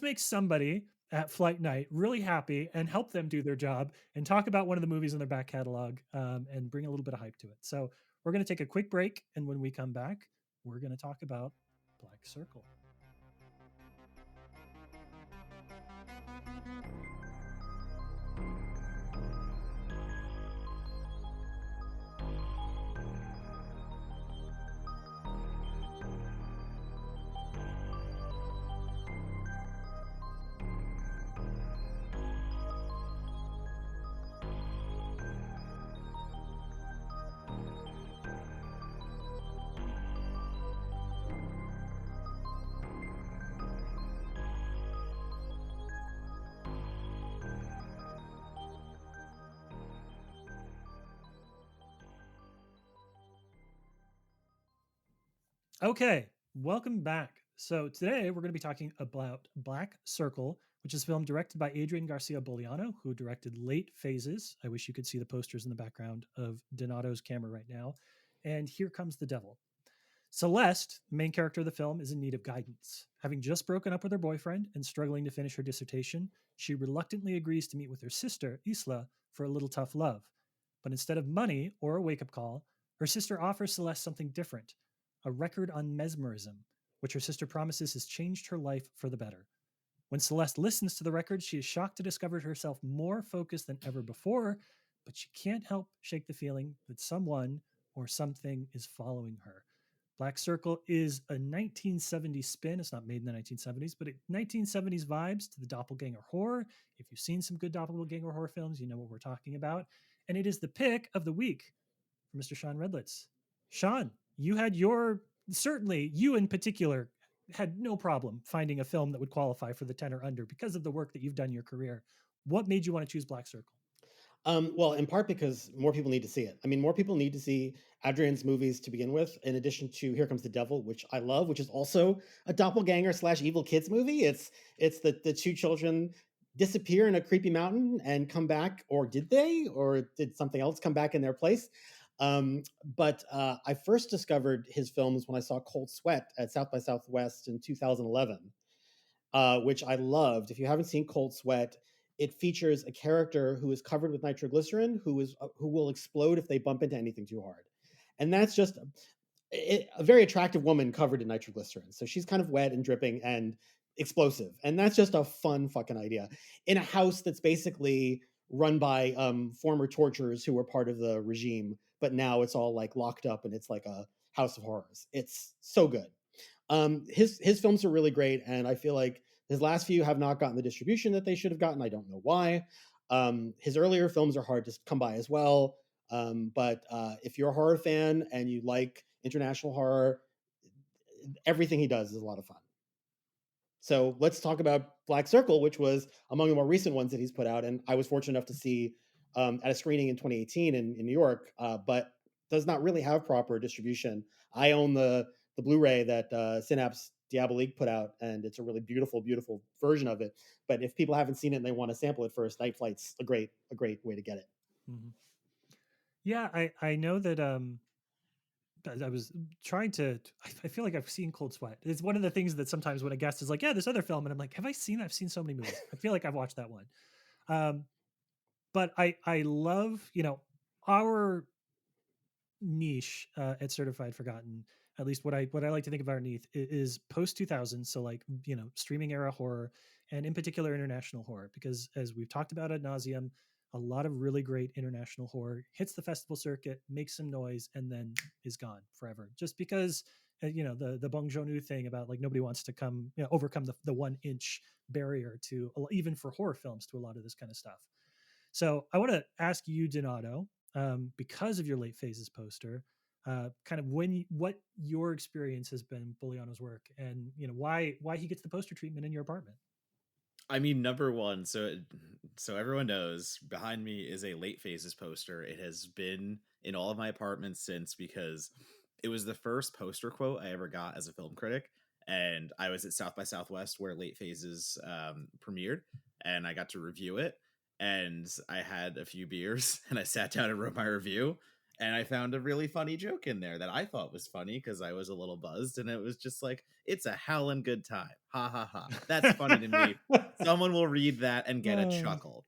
make somebody at Flight Night really happy and help them do their job and talk about one of the movies in their back catalog, and bring a little bit of hype to it. So we're going to take a quick break, and when we come back, we're going to talk about Black Circle. Okay, welcome back. So today we're going to be talking about Black Circle, which is a film directed by Adrian Garcia Bogliano, who directed Late Phases. I wish you could see the posters in the background of Donato's camera right now. And Here Comes the Devil. Celeste, the main character of the film, is in need of guidance. Having just broken up with her boyfriend and struggling to finish her dissertation, she reluctantly agrees to meet with her sister, Isla, for a little tough love. But instead of money or a wake-up call, her sister offers Celeste something different, a record on mesmerism, which her sister promises has changed her life for the better. When Celeste listens to the record, she is shocked to discover herself more focused than ever before, but she can't help shake the feeling that someone or something is following her. Black Circle is a 1970s spin. It's not made in the 1970s, but 1970s vibes to the doppelganger horror. If you've seen some good doppelganger horror films, you know what we're talking about. And it is the pick of the week for Mr. Sean Redlitz. Sean, you had certainly you in particular had no problem finding a film that would qualify for the 10 or under because of the work that you've done in your career. What made you want to choose Black Circle? Well, in part because more people need to see it. I mean, more people need to see Adrian's movies to begin with, in addition to Here Comes the Devil, which I love, which is also a doppelganger / evil kids movie. It's the two children disappear in a creepy mountain and come back, or did they, or did something else come back in their place? But I first discovered his films when I saw Cold Sweat at South by Southwest in 2011, which I loved. If you haven't seen Cold Sweat, it features a character who is covered with nitroglycerin, who will explode if they bump into anything too hard, and that's just a very attractive woman covered in nitroglycerin. So she's kind of wet and dripping and explosive, and that's just a fun fucking idea in a house that's basically run by former torturers who were part of the regime, but now it's all like locked up and it's like a house of horrors. It's so good. His films are really great, and I feel like his last few have not gotten the distribution that they should have gotten. I don't know why. His earlier films are hard to come by as well. But if you're a horror fan and you like international horror, everything he does is a lot of fun. So let's talk about Black Circle, which was among the more recent ones that he's put out. And I was fortunate enough to see at a screening in 2018 in New York, but does not really have proper distribution. I own the Blu-ray that Synapse Diabolique put out, and it's a really beautiful, beautiful version of it. But if people haven't seen it and they want to sample it first, Night Flight's a great way to get it. Mm-hmm. Yeah, I know that I was trying to. I feel like I've seen Cold Sweat. It's one of the things that sometimes when a guest is like, "Yeah, this other film," and I'm like, "Have I seen? I've seen so many movies. I feel like I've watched that one." But I love our niche at Certified Forgotten, at least what I like to think of underneath is post 2000, so like streaming era horror, and in particular international horror, because as we've talked about ad nauseum, a lot of really great international horror hits the festival circuit, makes some noise, and then is gone forever, just because the Bong Joon-ho thing about like nobody wants to come overcome the 1 inch barrier to, even for horror films, to a lot of this kind of stuff. So I want to ask you, Donato, because of your late phases poster, kind of what your experience has been Bogliano's work, and why he gets the poster treatment in your apartment. I mean, number one, so everyone knows behind me is a late phases poster. It has been in all of my apartments since, because it was the first poster quote I ever got as a film critic, and I was at South by Southwest where late phases premiered, and I got to review it, and I had a few beers, and I sat down and wrote my review. And I found a really funny joke in there that I thought was funny because I was a little buzzed, and it was just like, "It's a howling good time, ha ha ha." That's funny to me. Someone will read that and get a chuckle.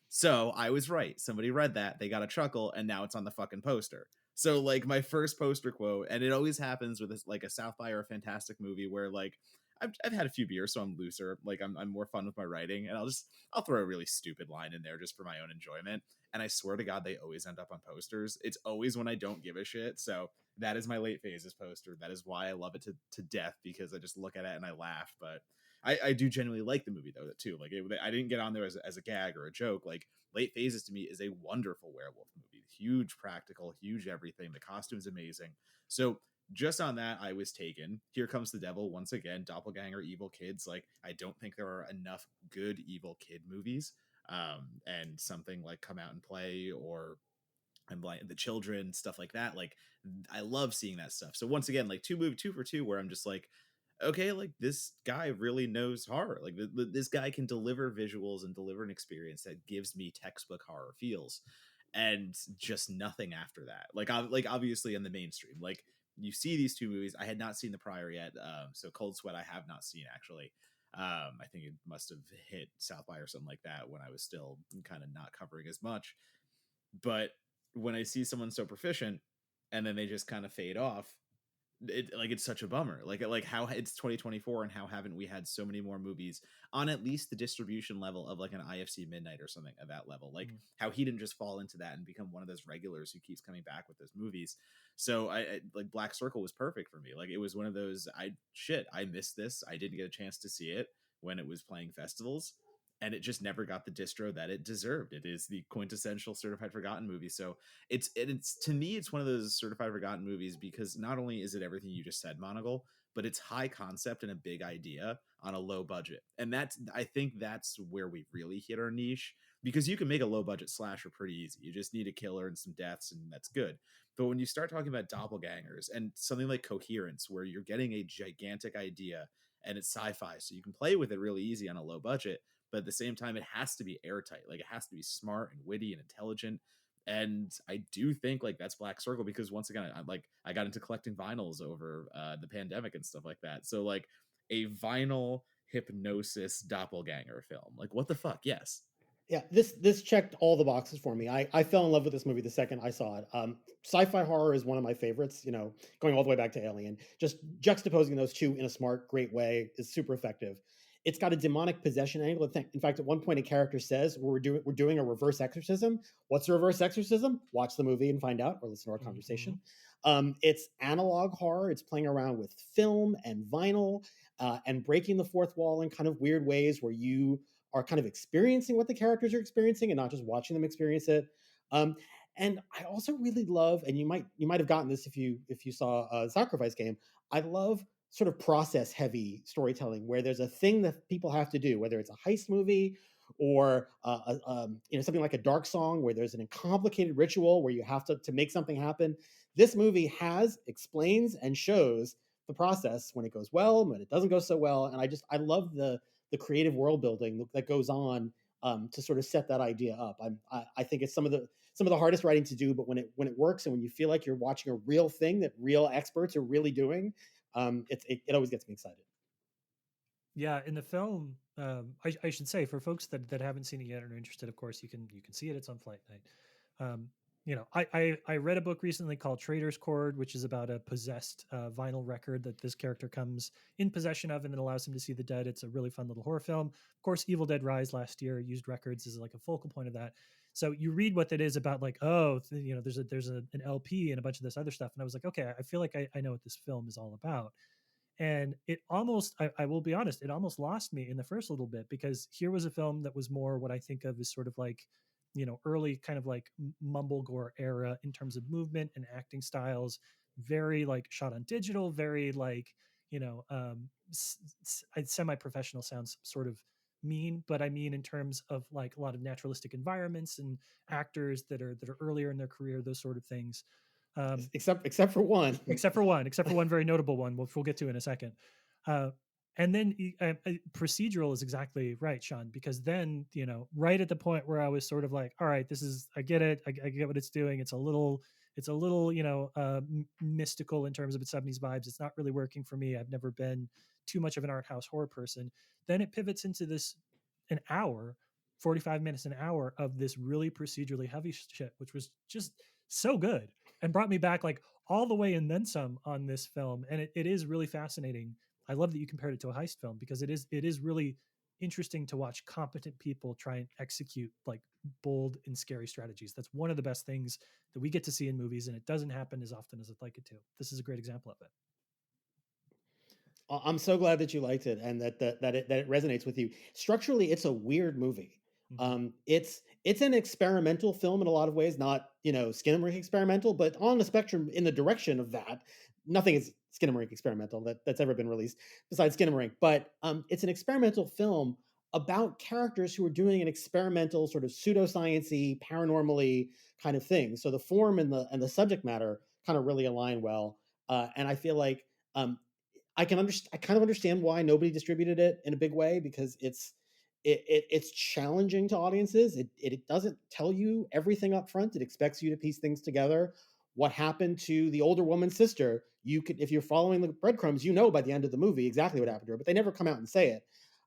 So I was right. Somebody read that, they got a chuckle, and now it's on the fucking poster. So like my first poster quote, and it always happens with this, like a South by or a Fantastic movie where like I've had a few beers, so I'm looser. Like I'm more fun with my writing, and I'll throw a really stupid line in there just for my own enjoyment. And I swear to God, they always end up on posters. It's always when I don't give a shit. So that is my late phases poster. That is why I love it to death, because I just look at it and I laugh. But I do genuinely like the movie though too. Like I didn't get on there as a gag or a joke. Like Late Phases to me is a wonderful werewolf movie. Huge practical, huge everything. The costume's amazing. So just on that, I was taken. Here Comes the Devil once again. Doppelganger, evil kids. Like I don't think there are enough good evil kid movies. And something like Come Out and Play, or I'm like The Children, stuff like that. Like I love seeing that stuff. So once again, like two for two, where I'm just like, okay, like this guy really knows horror. Like this guy can deliver visuals and deliver an experience that gives me textbook horror feels, and just nothing after that. Like obviously in the mainstream, like you see these two movies. I had not seen the prior yet. So Cold Sweat I have not seen actually. I think it must have hit South by or something like that when I was still kind of not covering as much. But when I see someone so proficient and then they just kind of fade off, it's such a bummer. Like how it's 2024 and how haven't we had so many more movies on at least the distribution level of like an IFC Midnight or something at that level. Like how he didn't just fall into that and become one of those regulars who keeps coming back with those movies. So I like Black Circle was perfect for me. Like it was one of those I missed this. I didn't get a chance to see it when it was playing festivals, and it just never got the distro that it deserved. It is the quintessential Certified Forgotten movie. So it's to me, it's one of those Certified Forgotten movies because not only is it everything you just said, Monagle, but it's high concept and a big idea on a low budget. And I think that's where we really hit our niche, because you can make a low budget slasher pretty easy. You just need a killer and some deaths, and that's good. But when you start talking about doppelgangers and something like Coherence, where you're getting a gigantic idea and it's sci-fi, so you can play with it really easy on a low budget, but at the same time it has to be airtight. Like it has to be smart and witty and intelligent. And I do think like that's Black Circle, because once again I got into collecting vinyls over the pandemic and stuff like that. So like a vinyl hypnosis doppelganger film, like what the fuck? Yes. Yeah, this checked all the boxes for me. I fell in love with this movie the second I saw it. Sci-fi horror is one of my favorites. Going all the way back to Alien, just juxtaposing those two in a smart, great way is super effective. It's got a demonic possession angle. In fact, at one point, a character says, "We're doing a reverse exorcism." What's a reverse exorcism? Watch the movie and find out, or listen to our conversation. It's analog horror. It's playing around with film and vinyl, and breaking the fourth wall in kind of weird ways where you are kind of experiencing what the characters are experiencing and not just watching them experience it. And I also really love, and you might have gotten this if you saw a Sacrifice Game. I love sort of process heavy storytelling where there's a thing that people have to do, whether it's a heist movie or something like a Dark Song where there's an complicated ritual where you have to make something happen. This movie explains and shows the process when it goes well, when it doesn't go so well, and I love the creative world building that goes on to sort of set that idea up. I think it's some of the hardest writing to do, but when it works and when you feel like you're watching a real thing that real experts are really doing, it always gets me excited. Yeah, in the film, I should say for folks that haven't seen it yet and are interested, of course you can see it. It's on Flight Night. you know, I read a book recently called Trader's Chord, which is about a possessed vinyl record that this character comes in possession of, and then allows him to see the dead. It's a really fun little horror film. Of course, Evil Dead Rise last year used records as like a focal point of that. So you read what that is about, like, oh, you know, an LP and a bunch of this other stuff, and I was like, okay, I feel like I know what this film is all about. And it almost, I will be honest, it almost lost me in the first little bit, because here was a film that was more what I think of as sort of like, you know, early kind of like mumblegore era in terms of movement and acting styles, very like shot on digital, very like, you know, semi-professional sounds sort of mean, but I mean in terms of like a lot of naturalistic environments and actors that are earlier in their career, those sort of things. Except for one. except for one very notable one, which we'll get to in a second. Uh, and then procedural is exactly right, Sean, because then, you know, right at the point where I was sort of like, all right, this is, I get it, I get what it's doing. It's a little, you know, mystical in terms of its 70s vibes. It's not really working for me. I've never been too much of an art house horror person. Then it pivots into this an hour, 45 minutes, an hour of this really procedurally heavy shit, which was just so good and brought me back like all the way and then some on this film. And it is really fascinating. I love that you compared it to a heist film, because it is really interesting to watch competent people try and execute like bold and scary strategies. That's one of the best things that we get to see in movies, and it doesn't happen as often as I'd like it to. This is a great example of it. I'm so glad that you liked it and that it resonates with you. Structurally, it's a weird movie. Mm-hmm. It's an experimental film in a lot of ways, not, you know, Skinnamarink experimental, but on the spectrum in the direction of that. Nothing is Skinnamarink experimental that's ever been released besides Skinnamarink, but it's an experimental film about characters who are doing an experimental sort of pseudoscience-y, paranormally kind of thing. So the form and the subject matter kind of really align well, and I feel like um, I can understand. I kind of understand why nobody distributed it in a big way, because it's challenging to audiences. It doesn't tell you everything up front. It expects you to piece things together. What happened to the older woman's sister? You could, if you're following the breadcrumbs, you know by the end of the movie exactly what happened to her, but they never come out and say it.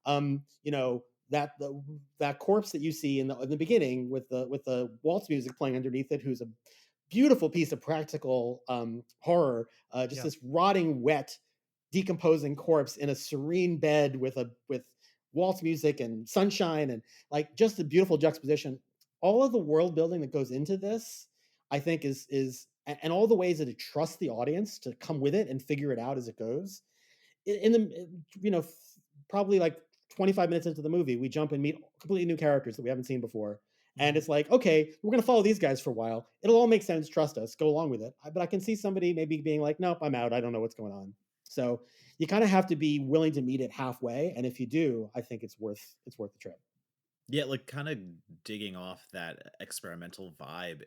You know that corpse that you see in the beginning with the waltz music playing underneath it, who's a beautiful piece of practical horror. Just this rotting, wet, decomposing corpse in a serene bed with waltz music and sunshine, and like just a beautiful juxtaposition. All of the world building that goes into this, I think, is and all the ways that it trusts the audience to come with it and figure it out as it goes. In the, you know, probably like 25 minutes into the movie, we jump and meet completely new characters that we haven't seen before. And it's like, okay, we're going to follow these guys for a while. It'll all make sense. Trust us. Go along with it. But I can see somebody maybe being like, nope, I'm out. I don't know what's going on. So you kind of have to be willing to meet it halfway. And if you do, I think it's worth the trip. Yeah, like kind of digging off that experimental vibe.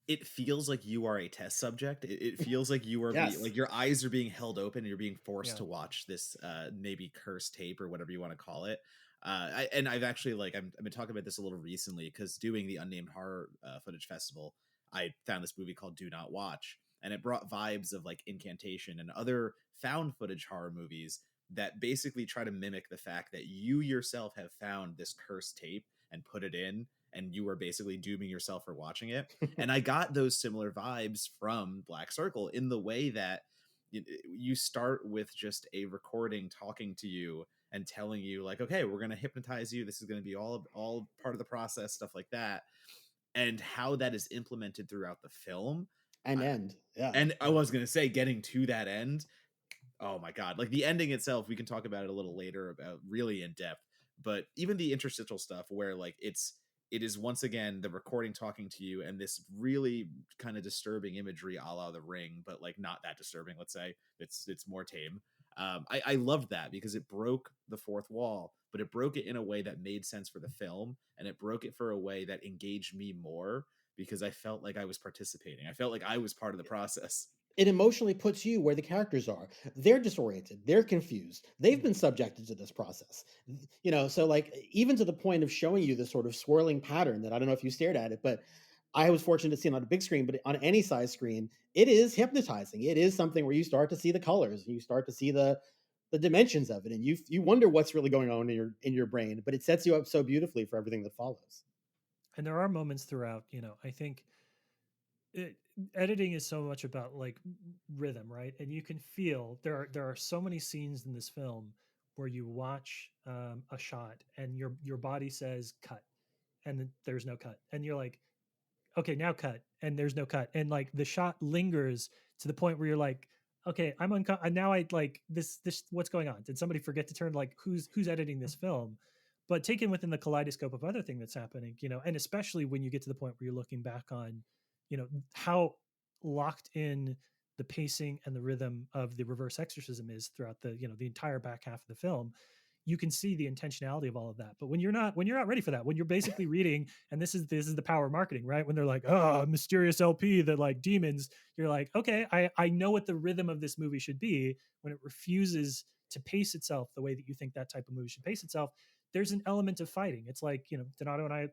It feels like you are a test subject. It feels like you are Yes. like your eyes are being held open and you're being forced Yeah. to watch this maybe cursed tape or whatever you want to call it. I've actually like I've been talking about this a little recently because doing the Unnamed Horror Footage Festival, I found this movie called Do Not Watch, and it brought vibes of like Incantation and other found footage horror movies that basically try to mimic the fact that you yourself have found this cursed tape and put it in, and you are basically dooming yourself for watching it. And I got those similar vibes from Black Circle in the way that you start with just a recording talking to you and telling you like, okay, we're going to hypnotize you. This is going to be all part of the process, stuff like that. And how that is implemented throughout the film. And yeah. And I was going to say, getting to that end, oh my God, like the ending itself, we can talk about it a little later about really in depth, but even the interstitial stuff where like it is once again the recording talking to you and this really kind of disturbing imagery a la The Ring, but like not that disturbing. Let's say it's more tame. I loved that because it broke the fourth wall, but it broke it in a way that made sense for the film, and it broke it for a way that engaged me more because I felt like I was participating. I felt like I was part of the process. It emotionally puts you where the characters are. They're disoriented. They're confused. They've been subjected to this process. You know, so like even to the point of showing you this sort of swirling pattern that I don't know if you stared at it, but I was fortunate to see it on a big screen, but on any size screen, it is hypnotizing. It is something where you start to see the colors and you start to see the dimensions of it, and you wonder what's really going on in your brain, but it sets you up so beautifully for everything that follows. And there are moments throughout, you know, I think Editing is so much about like rhythm, right? And you can feel there are so many scenes in this film where you watch a shot and your body says cut, and there's no cut, and you're like, okay, now cut, and there's no cut, and like the shot lingers to the point where you're like, okay, I'm now I like this what's going on? Did somebody forget to turn, like, who's editing this film? But taken within the kaleidoscope of other thing that's happening, and especially when you get to the point where you're looking back on, how locked in the pacing and the rhythm of the reverse exorcism is throughout the entire back half of the film, you can see the intentionality of all of that. But when you're not ready for that, when you're basically reading, and this is the power of marketing, right? When they're like, oh, mysterious LP that like demons, you're like, okay, I know what the rhythm of this movie should be. When it refuses to pace itself the way that you think that type of movie should pace itself, there's an element of fighting. It's like, Donato and I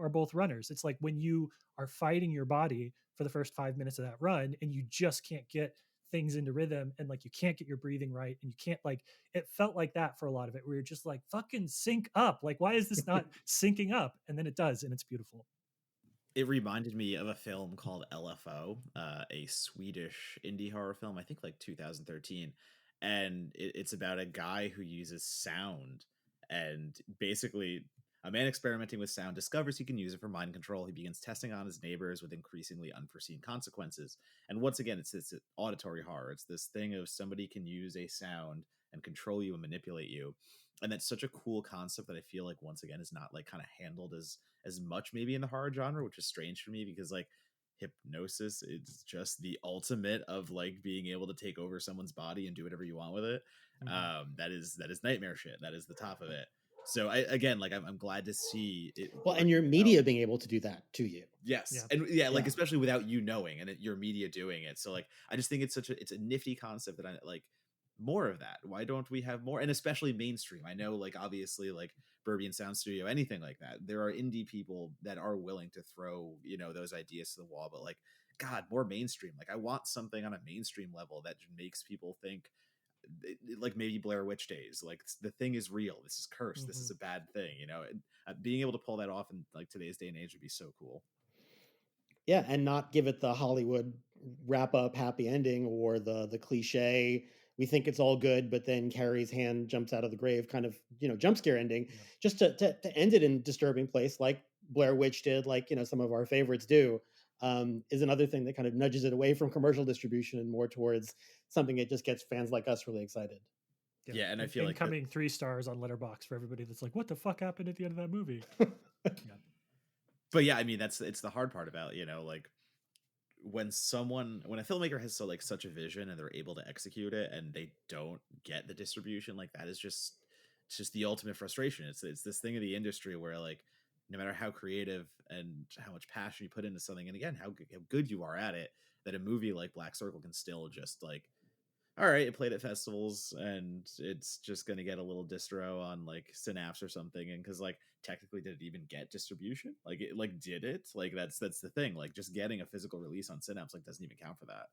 are both runners. It's like when you are fighting your body for the first 5 minutes of that run and you just can't get things into rhythm, and like you can't get your breathing right, and you can't, like, it felt like that for a lot of it, where you're just like, fucking sync up, like, why is this not syncing up? And then it does, and it's beautiful. It reminded me of a film called LFO, a Swedish indie horror film, I think like 2013. And it's about a guy who uses sound. And basically, a man experimenting with sound discovers he can use it for mind control. He begins testing on his neighbors with increasingly unforeseen consequences. And once again, it's auditory horror. It's this thing of somebody can use a sound and control you and manipulate you. And that's such a cool concept that I feel like, once again, is not like kind of handled as much maybe in the horror genre, which is strange for me because like hypnosis is just the ultimate of like being able to take over someone's body and do whatever you want with it. That is nightmare shit. That is the top of it. So I'm glad to see it. Well, and your media being able to do that to you. Yes. Yeah. And like, especially without you knowing, and your media doing it. So like, I just think it's a nifty concept that I like. More of that. Why don't we have more? And especially mainstream. I know, like, obviously, like Burbian Sound Studio, anything like that, there are indie people that are willing to throw those ideas to the wall. But like, God, more mainstream. Like, I want something on a mainstream level that makes people think, like maybe Blair Witch Days, like the thing is real, this is cursed, this is a bad thing, and being able to pull that off in like today's day and age would be so cool. Yeah, and not give it the Hollywood wrap up happy ending, or the cliche, we think it's all good, but then Carrie's hand jumps out of the grave kind of, jump scare ending. Yeah. Just to end it in a disturbing place, like Blair Witch did, like, some of our favorites do, is another thing that kind of nudges it away from commercial distribution and more towards something that just gets fans like us really excited. Yeah, and I feel like incoming 3 stars on Letterboxd for everybody that's like, what the fuck happened at the end of that movie? Yeah. But yeah, I mean, it's the hard part about, like, when a filmmaker has such a vision and they're able to execute it and they don't get the distribution, like, that is just it's just the ultimate frustration. It's this thing of the industry where, like, no matter how creative and how much passion you put into something, and again, how good you are at it, that a movie like Black Circle can still just, like, all right, it played at festivals and it's just going to get a little distro on like Synapse or something. And because, like, technically, did it even get distribution? Like, did it? Like, that's the thing. Like, just getting a physical release on Synapse, like, doesn't even count for that.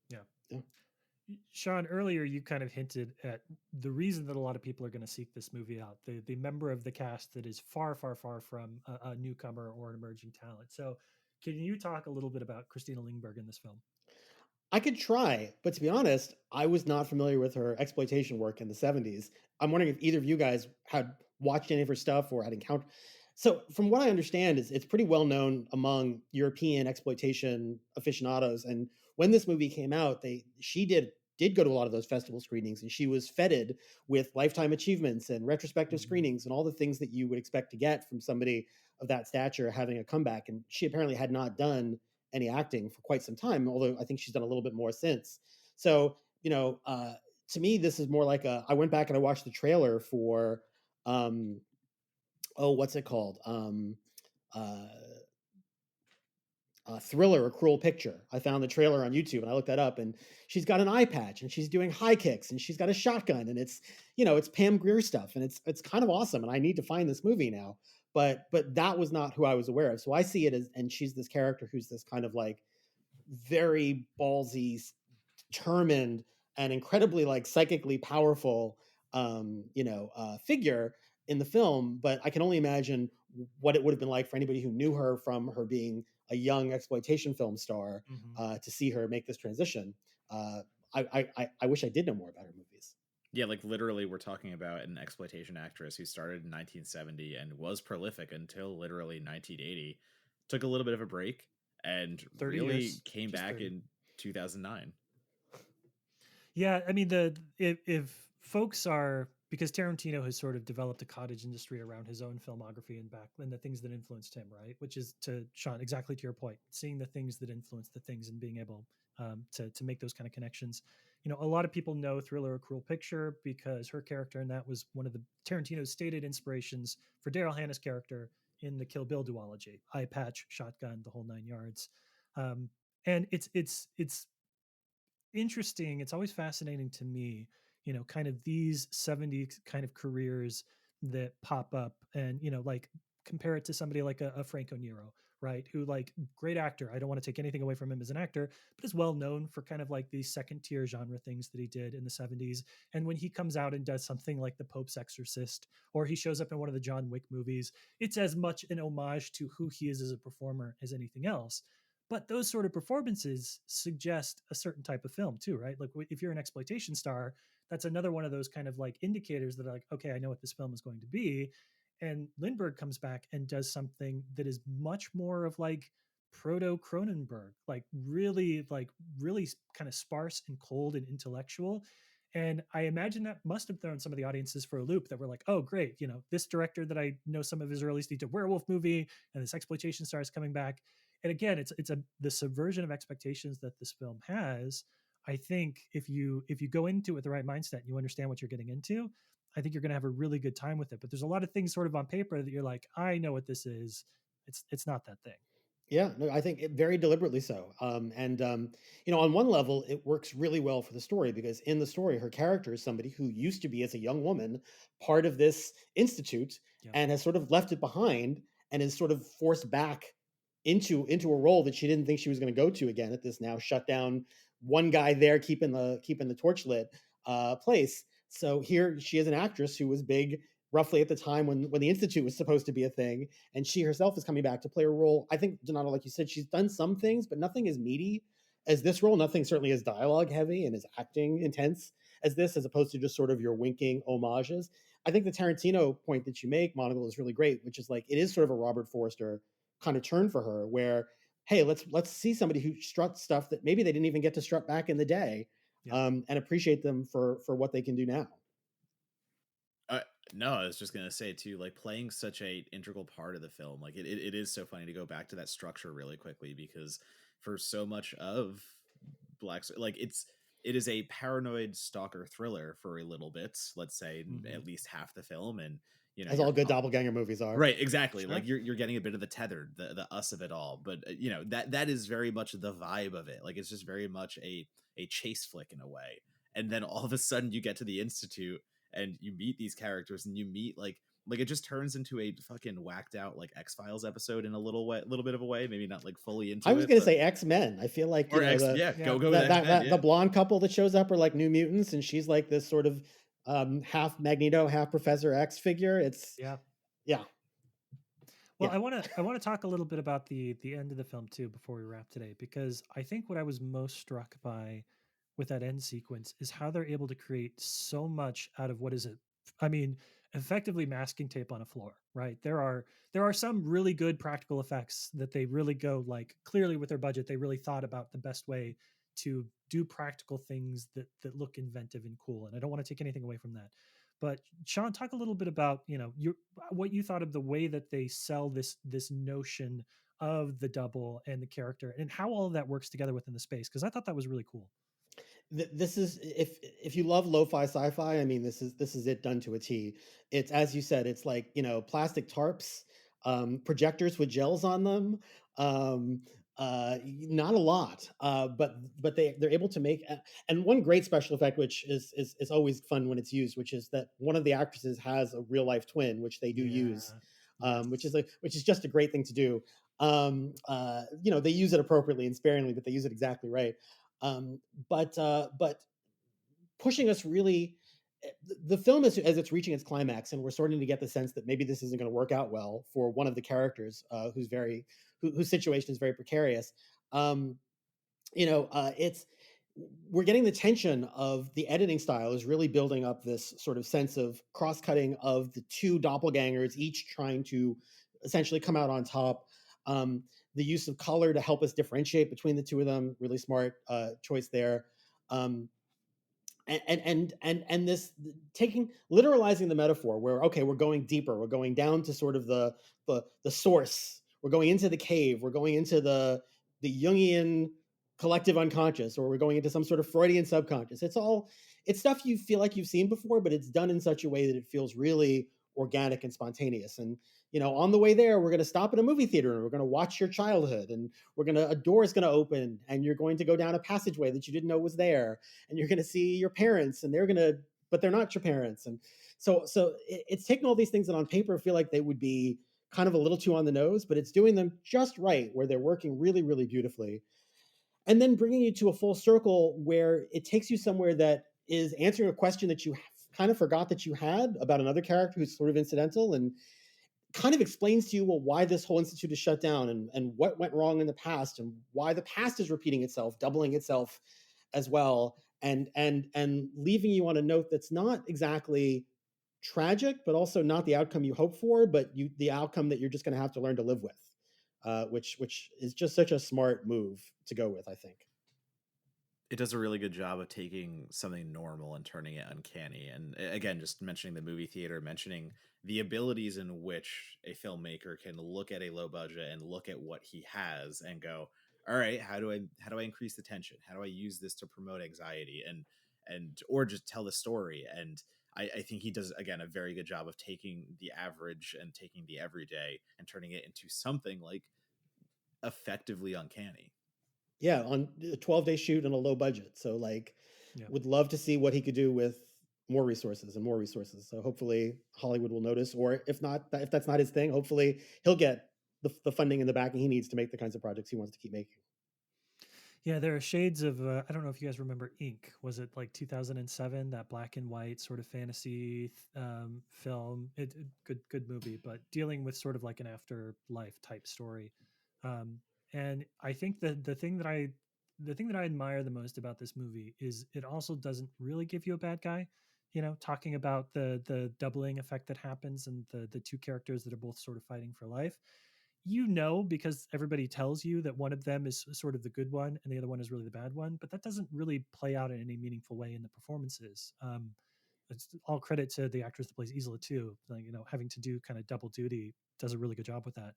Yeah. Sean, earlier you kind of hinted at the reason that a lot of people are going to seek this movie out, the member of the cast that is far, far, far from a newcomer or an emerging talent. So can you talk a little bit about Christina Lingberg in this film? I could try, but to be honest, I was not familiar with her exploitation work in the 70s. I'm wondering if either of you guys had watched any of her stuff or had encountered. So, from what I understand, it's pretty well known among European exploitation aficionados. And when this movie came out, she did go to a lot of those festival screenings, and she was feted with lifetime achievements and retrospective screenings and all the things that you would expect to get from somebody of that stature having a comeback. And she apparently had not done any acting for quite some time, although I think she's done a little bit more since. So, to me, this is more like I went back and I watched the trailer for, what's it called? Thriller, A Cruel Picture. I found the trailer on YouTube and I looked that up, and she's got an eye patch and she's doing high kicks and she's got a shotgun, and it's Pam Grier stuff, and it's kind of awesome. And I need to find this movie now. But that was not who I was aware of. So I see it as, and she's this character who's this kind of like very ballsy, determined, and incredibly like psychically powerful, figure in the film. But I can only imagine what it would have been like for anybody who knew her from her being a young exploitation film star, Mhm. to see her make this transition. Uh, I wish I did know more about her movies. Yeah, like literally, we're talking about an exploitation actress who started in 1970 and was prolific until literally 1980. Took a little bit of a break and 30 really years, came just back 30. in 2009. Yeah, I mean if folks are, because Tarantino has sort of developed a cottage industry around his own filmography and back and the things that influenced him, right? Which is, to Sean, exactly to your point, seeing the things that influence the things and being able to make those kind of connections. You know, a lot of people know Thriller: A Cruel Picture because her character in that was one of the Tarantino's stated inspirations for Daryl Hannah's character in the Kill Bill duology, eye patch, shotgun, the whole 9 yards. Um, and it's interesting. It's always fascinating to me, you know, kind of these 70s kind of careers that pop up and, you know, like compare it to somebody like a Franco Nero, right? Who, like, great actor. I don't want to take anything away from him as an actor, but is well known for kind of like these second tier genre things that he did in the 70s. And when he comes out and does something like The Pope's Exorcist, or he shows up in one of the John Wick movies, it's as much an homage to who he is as a performer as anything else. But those sort of performances suggest a certain type of film too, right? Like if you're an exploitation star, that's another one of those kind of like indicators that are like, okay, I know what this film is going to be. And Lindbergh comes back and does something that is much more of like proto Cronenberg, like really kind of sparse and cold and intellectual. And I imagine that must have thrown some of the audiences for a loop that were like, oh, great, you know, this director that I know some of his early stuff, did a werewolf movie, and this exploitation star is coming back. And again, it's a the subversion of expectations that this film has. I think if you go into it with the right mindset and you understand what you're getting into, I think you're going to have a really good time with it. But there's a lot of things sort of on paper that you're like, I know what this is. It's not that thing. Yeah, no, I think very deliberately so. You know, on one level, it works really well for the story because in the story, her character is somebody who used to be, as a young woman, part of this institute Yep. and has sort of left it behind and is sort of forced back into a role that she didn't think she was going to go to again at this now shut down one guy there keeping the torch lit place. So here she is, an actress who was big roughly at the time when the institute was supposed to be a thing, and she herself is coming back to play a role. I think Donato, like you said, she's done some things, but nothing as meaty as this role. Nothing certainly as dialogue heavy and as acting intense as this, as opposed to just sort of your winking homages. I think the Tarantino point that you make, Monocle, is really great, which is like it is sort of a Robert Forster kind of turn for her, where hey, let's see somebody who struts stuff that maybe they didn't even get to strut back in the day, Yep. and appreciate them for what they can do now. Uh, no, I was just gonna say too, like playing such a integral part of the film, like it is so funny to go back to that structure really quickly because for so much of like it is a paranoid stalker thriller for a little bit, let's say Mm-hmm. at least half the film, and you know As all good doppelganger movies are. right, exactly, Sure. like you're getting a bit of the tethered, the us of it all, but you know that is very much the vibe of it. Like it's just very much a chase flick in a way, and then all of a sudden you get to the institute and you meet these characters and you meet like it just turns into a fucking whacked out like X-Files episode in a little bit of a way, maybe not like fully I into was it, gonna but say X-Men. I feel like, you or know, X, the yeah, Yeah. go with X-Men, the yeah. blonde couple that shows up are like New Mutants, and she's like this sort of half Magneto, half Professor X figure. It's Yeah. yeah, Well, yeah. I want to talk a little bit about the end of the film too before we wrap today, because I think what I was most struck by with that end sequence is how they're able to create so much out of what is it? I mean, effectively masking tape on a floor, right? There are some really good practical effects that they really go, like, clearly with their budget, they really thought about the best way to do practical things that look inventive and cool. And I don't want to take anything away from that. But Sean, talk a little bit about, you know, what you thought of the way that they sell this notion of the double and the character and how all of that works together within the space, because I thought that was really cool. This is, if you love lo-fi sci-fi, I mean, this is it done to a T. It's, as you said, it's like, you know, plastic tarps, projectors with gels on them, um not a lot, but they're able to make and one great special effect, which is always fun when it's used, which is that one of the actresses has a real life twin, which they do use, Yeah. Yes. which is just a great thing to do. You know, they use it appropriately and sparingly, but they use it exactly right. um, but pushing us really, the film is, as it's reaching its climax, and we're starting to get the sense that maybe this isn't going to work out well for one of the characters, who's very whose situation is very precarious. Um, it's we're getting the tension of the editing style is really building up this sort of sense of cross-cutting of the two doppelgangers, each trying to essentially come out on top. The use of color to help us differentiate between the two of them, really smart choice there. Um, and this taking literalizing the metaphor where okay, we're going deeper, we're going down to sort of the source, we're going into the cave, we're going into the Jungian collective unconscious, or we're going into some sort of Freudian subconscious. It's stuff you feel like you've seen before, but it's done in such a way that it feels really organic and spontaneous. And on the way there, we're going to stop at a movie theater and we're going to watch your childhood, and a door is going to open and you're going to go down a passageway that you didn't know was there, and you're going to see your parents, and but they're not your parents. And so it's taking all these things that on paper feel like they would be kind of a little too on the nose, but it's doing them just right where they're working really, really beautifully. And then bringing you to a full circle where it takes you somewhere that is answering a question that you kind of forgot that you had about another character who's sort of incidental, and kind of explains to you, well, why this whole institute is shut down, and what went wrong in the past, and why the past is repeating itself, doubling itself as well, and leaving you on a note that's not exactly tragic, but also not the outcome you hope for, but the outcome that you're just going to have to learn to live with, which is just such a smart move to go with, I think. It does a really good job of taking something normal and turning it uncanny. And again, just mentioning the movie theater, mentioning the abilities in which a filmmaker can look at a low budget and look at what he has and go, all right, how do I increase the tension? How do I use this to promote anxiety and or just tell the story? And I think he does, again, a very good job of taking the average and taking the everyday and turning it into something like effectively uncanny. Yeah, on a 12-day shoot and a low budget. So would love to see what he could do with more resources and more resources. So hopefully Hollywood will notice, or if that's not his thing, hopefully he'll get the funding and the backing he needs to make the kinds of projects he wants to keep making. Yeah, there are shades of I don't know if you guys remember Ink. Was it like 2007, that black and white sort of fantasy film? Good movie, but dealing with sort of like an afterlife type story. And I think that the thing that I admire the most about this movie is it also doesn't really give you a bad guy. Talking about the doubling effect that happens, and the two characters that are both sort of fighting for life, because everybody tells you that one of them is sort of the good one and the other one is really the bad one, but that doesn't really play out in any meaningful way in the performances. It's all credit to the actress that plays Isla too. Having to do kind of double duty, does a really good job with that.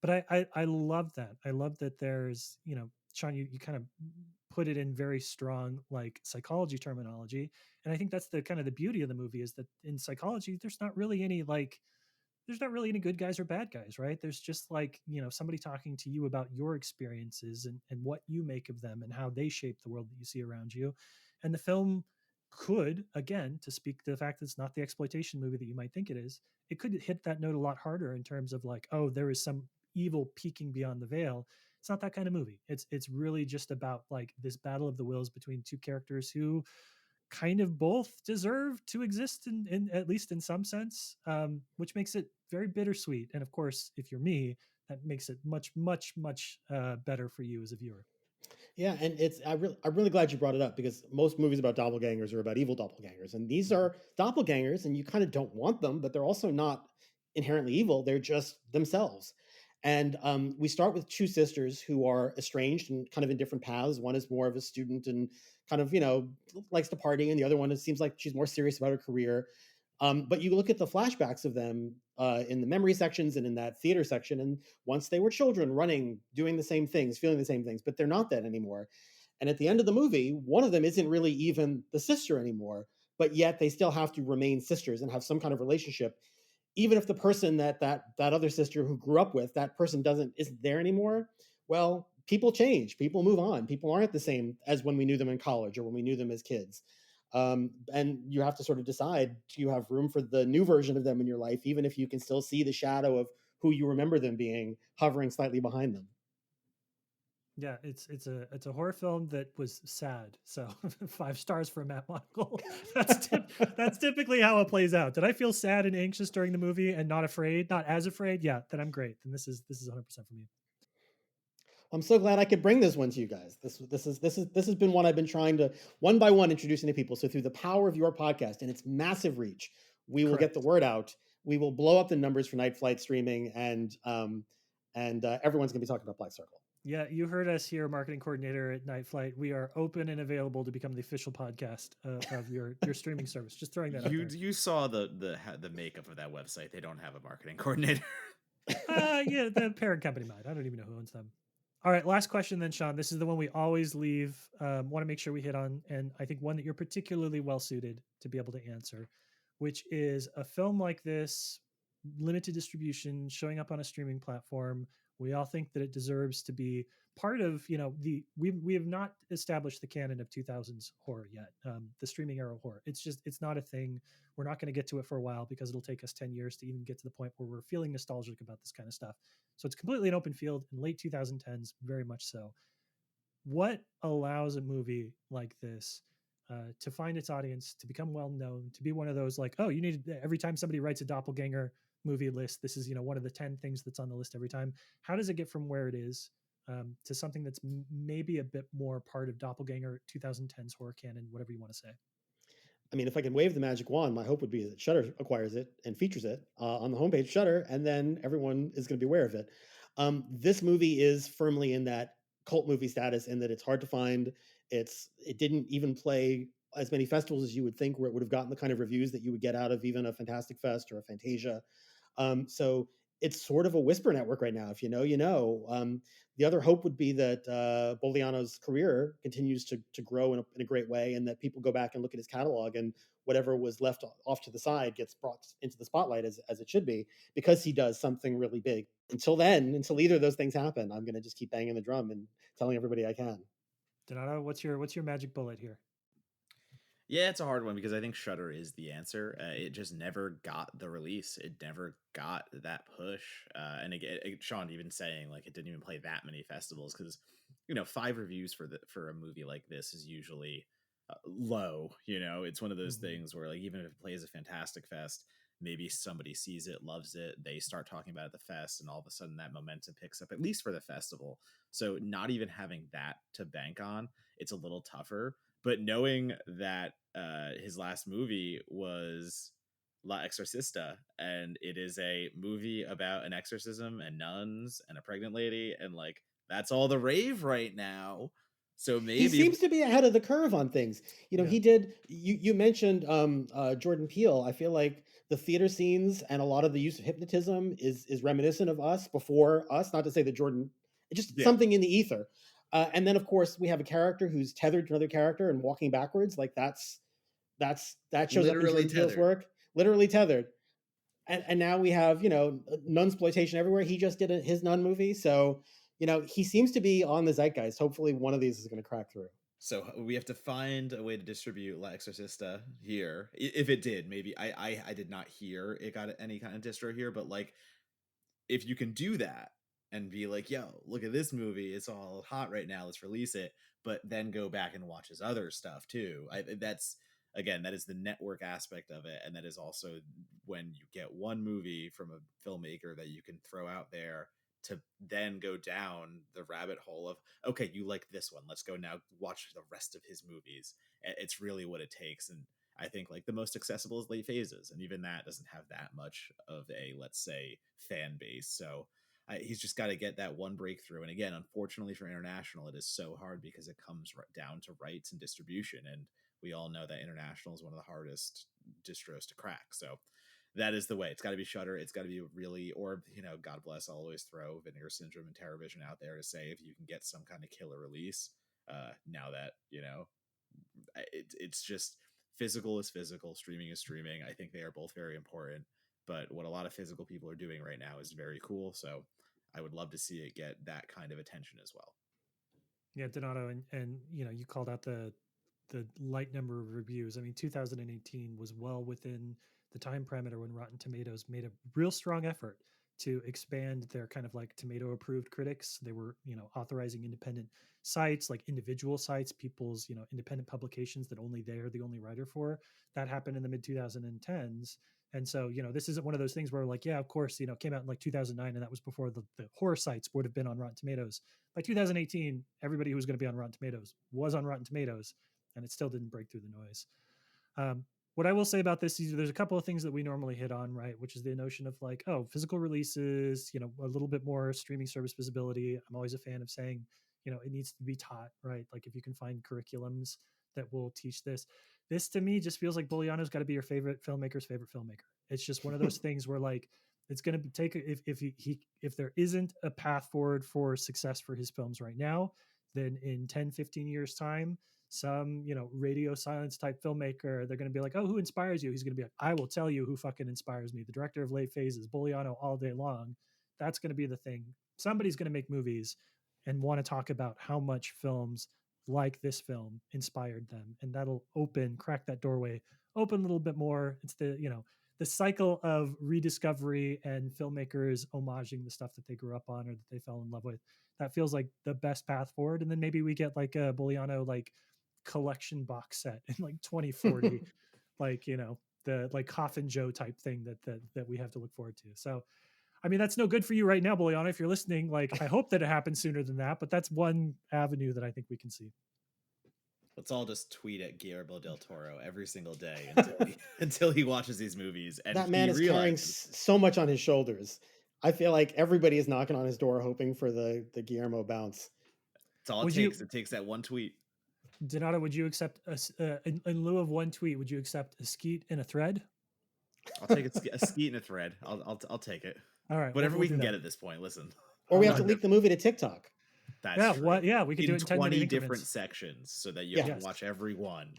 But I love that. I love that there's, Sean, you kind of put it in very strong like psychology terminology. And I think that's the kind of the beauty of the movie, is that in psychology, there's not really any good guys or bad guys, right? There's just somebody talking to you about your experiences and what you make of them and how they shape the world that you see around you. And the film could, again, to speak to the fact that it's not the exploitation movie that you might think it is, it could hit that note a lot harder in terms of oh, there is some evil peeking beyond the veil. It's not that kind of movie. It's really just about this battle of the wills between two characters who kind of both deserve to exist in at least in some sense, which makes it very bittersweet. And of course, if you're me, that makes it much, much, much better for you as a viewer. Yeah, and I'm really glad you brought it up, because most movies about doppelgangers are about evil doppelgangers, and these are doppelgangers, and you kind of don't want them, but they're also not inherently evil. They're just themselves. And we start with two sisters who are estranged and kind of in different paths. One is more of a student and kind of likes to party, and the other one, it seems like she's more serious about her career. But you look at the flashbacks of them in the memory sections and in that theater section, and once they were children, running, doing the same things, feeling the same things, but they're not that anymore. And at the end of the movie, one of them isn't really even the sister anymore, but yet they still have to remain sisters and have some kind of relationship, even if the person that other sister who grew up with, that person isn't there anymore. Well, people change, people move on, people aren't the same as when we knew them in college or when we knew them as kids. And you have to sort of decide, do you have room for the new version of them in your life, even if you can still see the shadow of who you remember them being hovering slightly behind them. Yeah, it's a horror film that was sad. So 5 stars for Matt Monagle. That's typically how it plays out. Did I feel sad and anxious during the movie and not as afraid? Yeah, then I'm great. Then this is 100% for me. I'm so glad I could bring this one to you guys. This has been one I've been trying to one by one introducing to people. So through the power of your podcast and its massive reach, we will get the word out. We will blow up the numbers for Night Flight streaming, and everyone's going to be talking about Black Circle. Yeah, you heard us here, marketing coordinator at Night Flight. We are open and available to become the official podcast of your streaming service. Just throwing that out there. You saw the makeup of that website. They don't have a marketing coordinator. Yeah, the parent company might. I don't even know who owns them. All right, last question then, Sean. This is the one we always leave. Want to make sure we hit on, and I think one that you're particularly well suited to be able to answer, which is a film like this, limited distribution, showing up on a streaming platform. We all think that it deserves to be part of, we have not established the canon of 2000s horror yet, the streaming era horror. It's not a thing. We're not going to get to it for a while because it'll take us 10 years to even get to the point where we're feeling nostalgic about this kind of stuff. So it's completely an open field in late 2010s, very much so. What allows a movie like this to find its audience, to become well known, to be one of those like, oh, you need, every time somebody writes a doppelganger movie list, this is, one of the 10 things that's on the list every time. How does it get from where it is to something that's maybe a bit more part of doppelganger 2010s horror canon, whatever you want to say? I mean, if I can wave the magic wand, my hope would be that Shudder acquires it and features it on the homepage Shudder, and then everyone is going to be aware of it. This movie is firmly in that cult movie status in that it's hard to find. It didn't even play as many festivals as you would think, where it would have gotten the kind of reviews that you would get out of even a Fantastic Fest or a Fantasia. So it's sort of a whisper network right now. If you know, you know. The other hope would be that Bogliano's career continues to grow in a great way, and that people go back and look at his catalog, and whatever was left off to the side gets brought into the spotlight as it should be, because he does something really big. Until then, until either of those things happen, I'm going to just keep banging the drum and telling everybody I can. Donato, what's your magic bullet here? Yeah, it's a hard one because I think Shudder is the answer. It just never got the release. It never got that push. And again, Sean even saying like it didn't even play that many festivals because 5 reviews for a movie like this is usually low. It's one of those things where like even if it plays a Fantastic Fest, maybe somebody sees it, loves it, they start talking about it at the fest, and all of a sudden that momentum picks up, at least for the festival. So not even having that to bank on, it's a little tougher. But knowing that his last movie was La Exorcista, and it is a movie about an exorcism and nuns and a pregnant lady, and like that's all the rave right now. So maybe he seems to be ahead of the curve on things. He did. You mentioned Jordan Peele. I feel like the theater scenes and a lot of the use of hypnotism is reminiscent of us, before us. Not to say that Jordan, it's just something in the ether. And then of course we have a character who's tethered to another character and walking backwards. Like that shows up in Jordan Peele's work. Literally tethered. And now we have nunsploitation everywhere. He just did his nun movie, so he seems to be on the zeitgeist. Hopefully one of these is going to crack through. So we have to find a way to distribute La Exorcista here. If it did, maybe I did not hear it got any kind of distro here, but like if you can do that and be like, yo, look at this movie, it's all hot right now, let's release it, but then go back and watch his other stuff too. That's again, that is the network aspect of it, and that is also when you get one movie from a filmmaker that you can throw out there to then go down the rabbit hole of, okay, you like this one, let's go now watch the rest of his movies. It's really what it takes. And I think like the most accessible is Late Phases, and even that doesn't have that much of a, let's say, fan base. So he's just got to get that one breakthrough. And again, unfortunately for international, it is so hard because it comes down to rights and distribution, and we all know that international is one of the hardest distros to crack. So that is the way. It's got to be Shudder. It's got to be really, or God bless, I'll always throw Vinegar Syndrome and TerrorVision out there to say if you can get some kind of killer release. Now that it's just physical is physical, streaming is streaming. I think they are both very important, but what a lot of physical people are doing right now is very cool. So I would love to see it get that kind of attention as well. Yeah, Donato, and you called out the light number of reviews. I mean, 2018 was well within the time parameter when Rotten Tomatoes made a real strong effort to expand their kind of like tomato approved critics. They were, authorizing independent sites, like individual sites, people's, independent publications that only they're the only writer for. That happened in the mid 2010s. And so, this isn't one of those things where like, yeah, of course, came out in like 2009 and that was before the horror sites would have been on Rotten Tomatoes. By 2018, everybody who was going to be on Rotten Tomatoes was on Rotten Tomatoes, and it still didn't break through the noise. What I will say about this is there's a couple of things that we normally hit on, right? Which is the notion of like, oh, physical releases, a little bit more streaming service visibility. I'm always a fan of saying, it needs to be taught, right? Like if you can find curriculums that will teach this. This to me just feels like Bogliano's got to be your favorite filmmaker's favorite filmmaker. It's just one of those things where like it's going to take if there isn't a path forward for success for his films right now, then in 10, 15 years time, some radio silence type filmmaker, they're going to be like, oh, who inspires you? He's going to be like, I will tell you who fucking inspires me. The director of Late Phases, Bogliano, all day long. That's going to be the thing. Somebody's going to make movies and want to talk about how much films like this film inspired them, and that'll crack that doorway open a little bit more. It's the cycle of rediscovery and filmmakers homaging the stuff that they grew up on or that they fell in love with. That feels like the best path forward. And then maybe we get like a Bogliano like collection box set in like 2040, like the like Coffin Joe type thing that we have to look forward to. So I mean, that's no good for you right now, Bogliano, if you're listening. Like, I hope that it happens sooner than that, but that's one avenue that I think we can see. Let's all just tweet at Guillermo del Toro every single day until he watches these movies. And that man is carrying so much on his shoulders. I feel like everybody is knocking on his door hoping for the Guillermo bounce. That's all it takes. It takes that one tweet. Donato, would you accept in lieu of one tweet? Would you accept a skeet and a thread? I'll take a skeet and a thread. I'll take it. All right, whatever we can get at this point. Listen, or we have to leak the movie to TikTok. That's true. We could do it in 20 different sections so that you have to watch every one.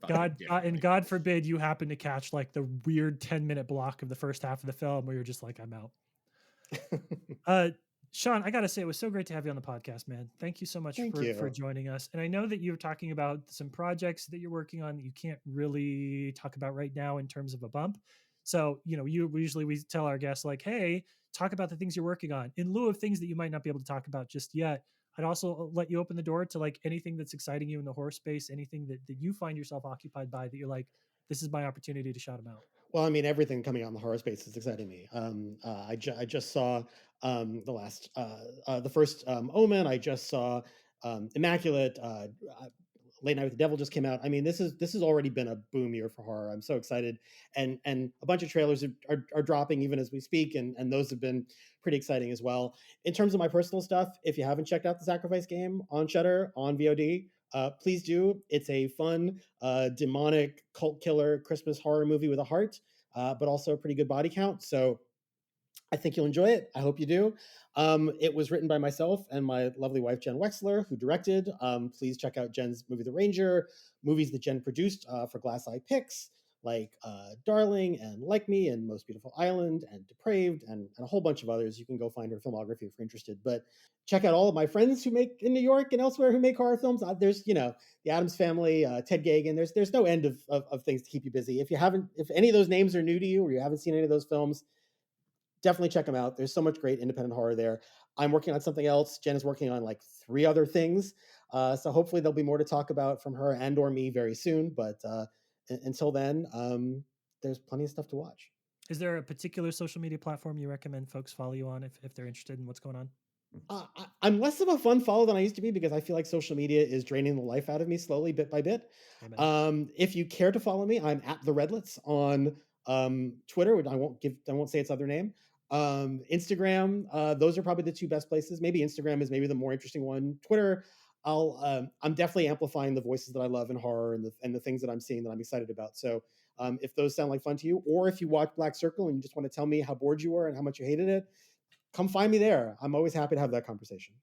God forbid you happen to catch like the weird 10-minute block of the first half of the film where you're just like, I'm out. Sean, I gotta say, it was so great to have you on the podcast, man. Thank you so much for joining us. And I know that you're talking about some projects that you're working on that you can't really talk about right now in terms of a bump. So, we tell our guests like, hey, talk about the things you're working on in lieu of things that you might not be able to talk about just yet. I'd also let you open the door to like anything that's exciting you in the horror space, anything that you find yourself occupied by that you're like, this is my opportunity to shout them out. Well, I mean, everything coming out in the horror space is exciting me. I just saw the first Omen. I just saw Immaculate. Late Night with the Devil just came out. I mean, this has already been a boom year for horror. I'm so excited, and a bunch of trailers are dropping even as we speak, and those have been pretty exciting as well. In terms of my personal stuff, if you haven't checked out The Sacrifice Game on Shudder on VOD, please do. It's a fun, demonic cult killer Christmas horror movie with a heart, but also a pretty good body count. So I think you'll enjoy it. I hope you do. It was written by myself and my lovely wife, Jen Wexler, who directed. Please check out Jen's movie, The Ranger, movies that Jen produced for Glass Eye Picks, like Darling and Like Me and Most Beautiful Island and Depraved and a whole bunch of others. You can go find her filmography if you're interested. But check out all of my friends who make in New York and elsewhere who make horror films. There's, the Addams Family, Ted Gagan. There's no end of things to keep you busy. If any of those names are new to you or you haven't seen any of those films, definitely check them out. There's so much great independent horror there. I'm working on something else. Jen is working on like 3 other things. So hopefully there'll be more to talk about from her and or me very soon. But until then, there's plenty of stuff to watch. Is there a particular social media platform you recommend folks follow you on if they're interested in what's going on? I'm less of a fun follow than I used to be because I feel like social media is draining the life out of me slowly, bit by bit. If you care to follow me, I'm at the Redlitz on Twitter. I won't say its other name. Instagram, those are probably the 2 best places. Maybe Instagram is maybe the more interesting one. Twitter, I'm definitely amplifying the voices that I love in horror and the things that I'm seeing that I'm excited about. So if those sound like fun to you, or if you watch Black Circle and you just want to tell me how bored you were and how much you hated it, come find me there. I'm always happy to have that conversation.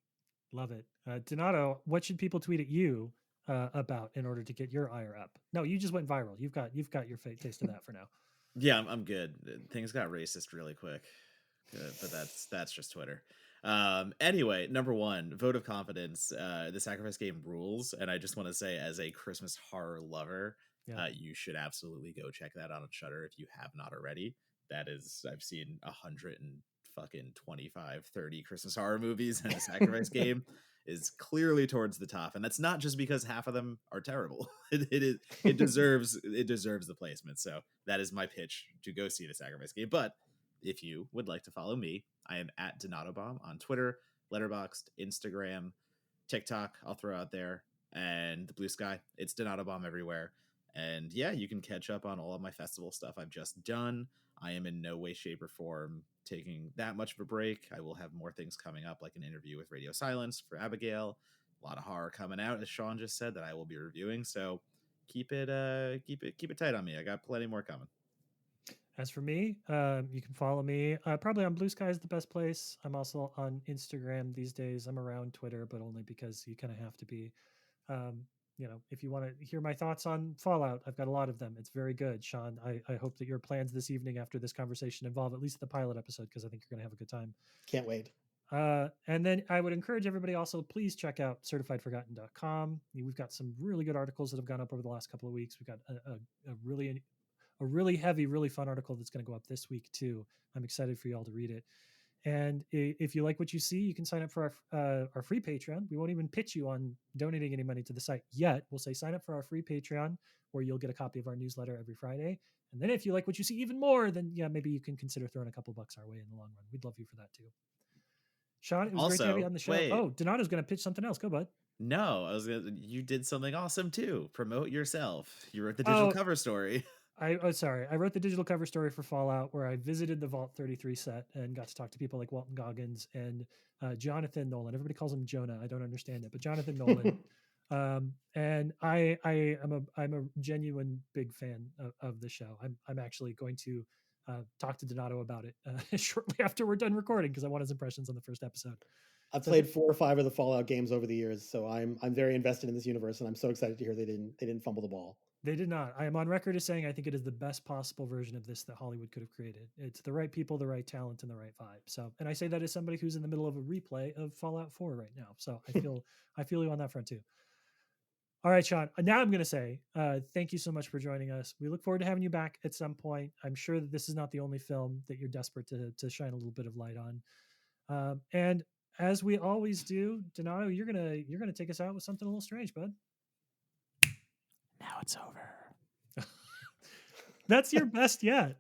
Love it. Donato, what should people tweet at you about in order to get your ire up? No, you just went viral. You've got your taste of that for now. Yeah, I'm good. Things got racist really quick. Good, but that's just Twitter. Anyway, number 1, vote of confidence. The Sacrifice Game rules, and I just want to say, as a Christmas horror lover, you should absolutely go check that out on Shudder if you have not already. That is, I've seen 125, 30 Christmas horror movies and a Sacrifice Game, is clearly towards the top, and that's not just because half of them are terrible. It deserves the placement. So that is my pitch to go see the Sacrifice Game. But if you would like to follow me, I am at Donatobomb on Twitter, Letterboxd, Instagram, TikTok. I'll throw out there, and the Blue Sky. It's Donatobomb everywhere. And yeah, you can catch up on all of my festival stuff I've just done. I am in no way, shape, or form taking that much of a break. I will have more things coming up, like an interview with Radio Silence for Abigail. A lot of horror coming out, as Sean just said, that I will be reviewing. So keep it tight on me. I got plenty more coming. As for me, you can follow me probably on Blue Sky is the best place. I'm also on Instagram these days. I'm around Twitter, but only because you kind of have to be. If you want to hear my thoughts on Fallout, I've got a lot of them. It's very good, Sean. I hope that your plans this evening after this conversation involve at least the pilot episode, because I think you're going to have a good time. Can't wait. And then I would encourage everybody also, please check out certifiedforgotten.com. We've got some really good articles that have gone up over the last couple of weeks. We've got a really heavy, really fun article that's going to go up this week too. I'm excited for you all to read it. And if you like what you see, you can sign up for our free Patreon. We won't even pitch you on donating any money to the site yet. We'll say sign up for our free Patreon, where you'll get a copy of our newsletter every Friday. And then if you like what you see even more, then yeah, maybe you can consider throwing a couple bucks our way in the long run. We'd love you for that too. Sean, it was great to have you on the show. Oh, Donato's going to pitch something else. Go, bud. No, you did something awesome too. Promote yourself. You wrote the digital cover story. Sorry. I wrote the digital cover story for Fallout, where I visited the Vault 33 set and got to talk to people like Walton Goggins and Jonathan Nolan. Everybody calls him Jonah. I don't understand it, but Jonathan Nolan. And I'm a genuine big fan of the show. I'm actually going to talk to Donato about it shortly after we're done recording, because I want his impressions on the first episode. I've played 4 or 5 of the Fallout games over the years, so I'm very invested in this universe, and I'm so excited to hear they didn't fumble the ball. They did not. I am on record as saying I think it is the best possible version of this that Hollywood could have created. It's the right people, the right talent, and the right vibe. So, and I say that as somebody who's in the middle of a replay of Fallout 4 right now. So I feel you on that front too. All right, Sean. Now I'm going to say thank you so much for joining us. We look forward to having you back at some point. I'm sure that this is not the only film that you're desperate to shine a little bit of light on. And as we always do, Donato, you're gonna take us out with something a little strange, bud. Now it's over. That's your best yet.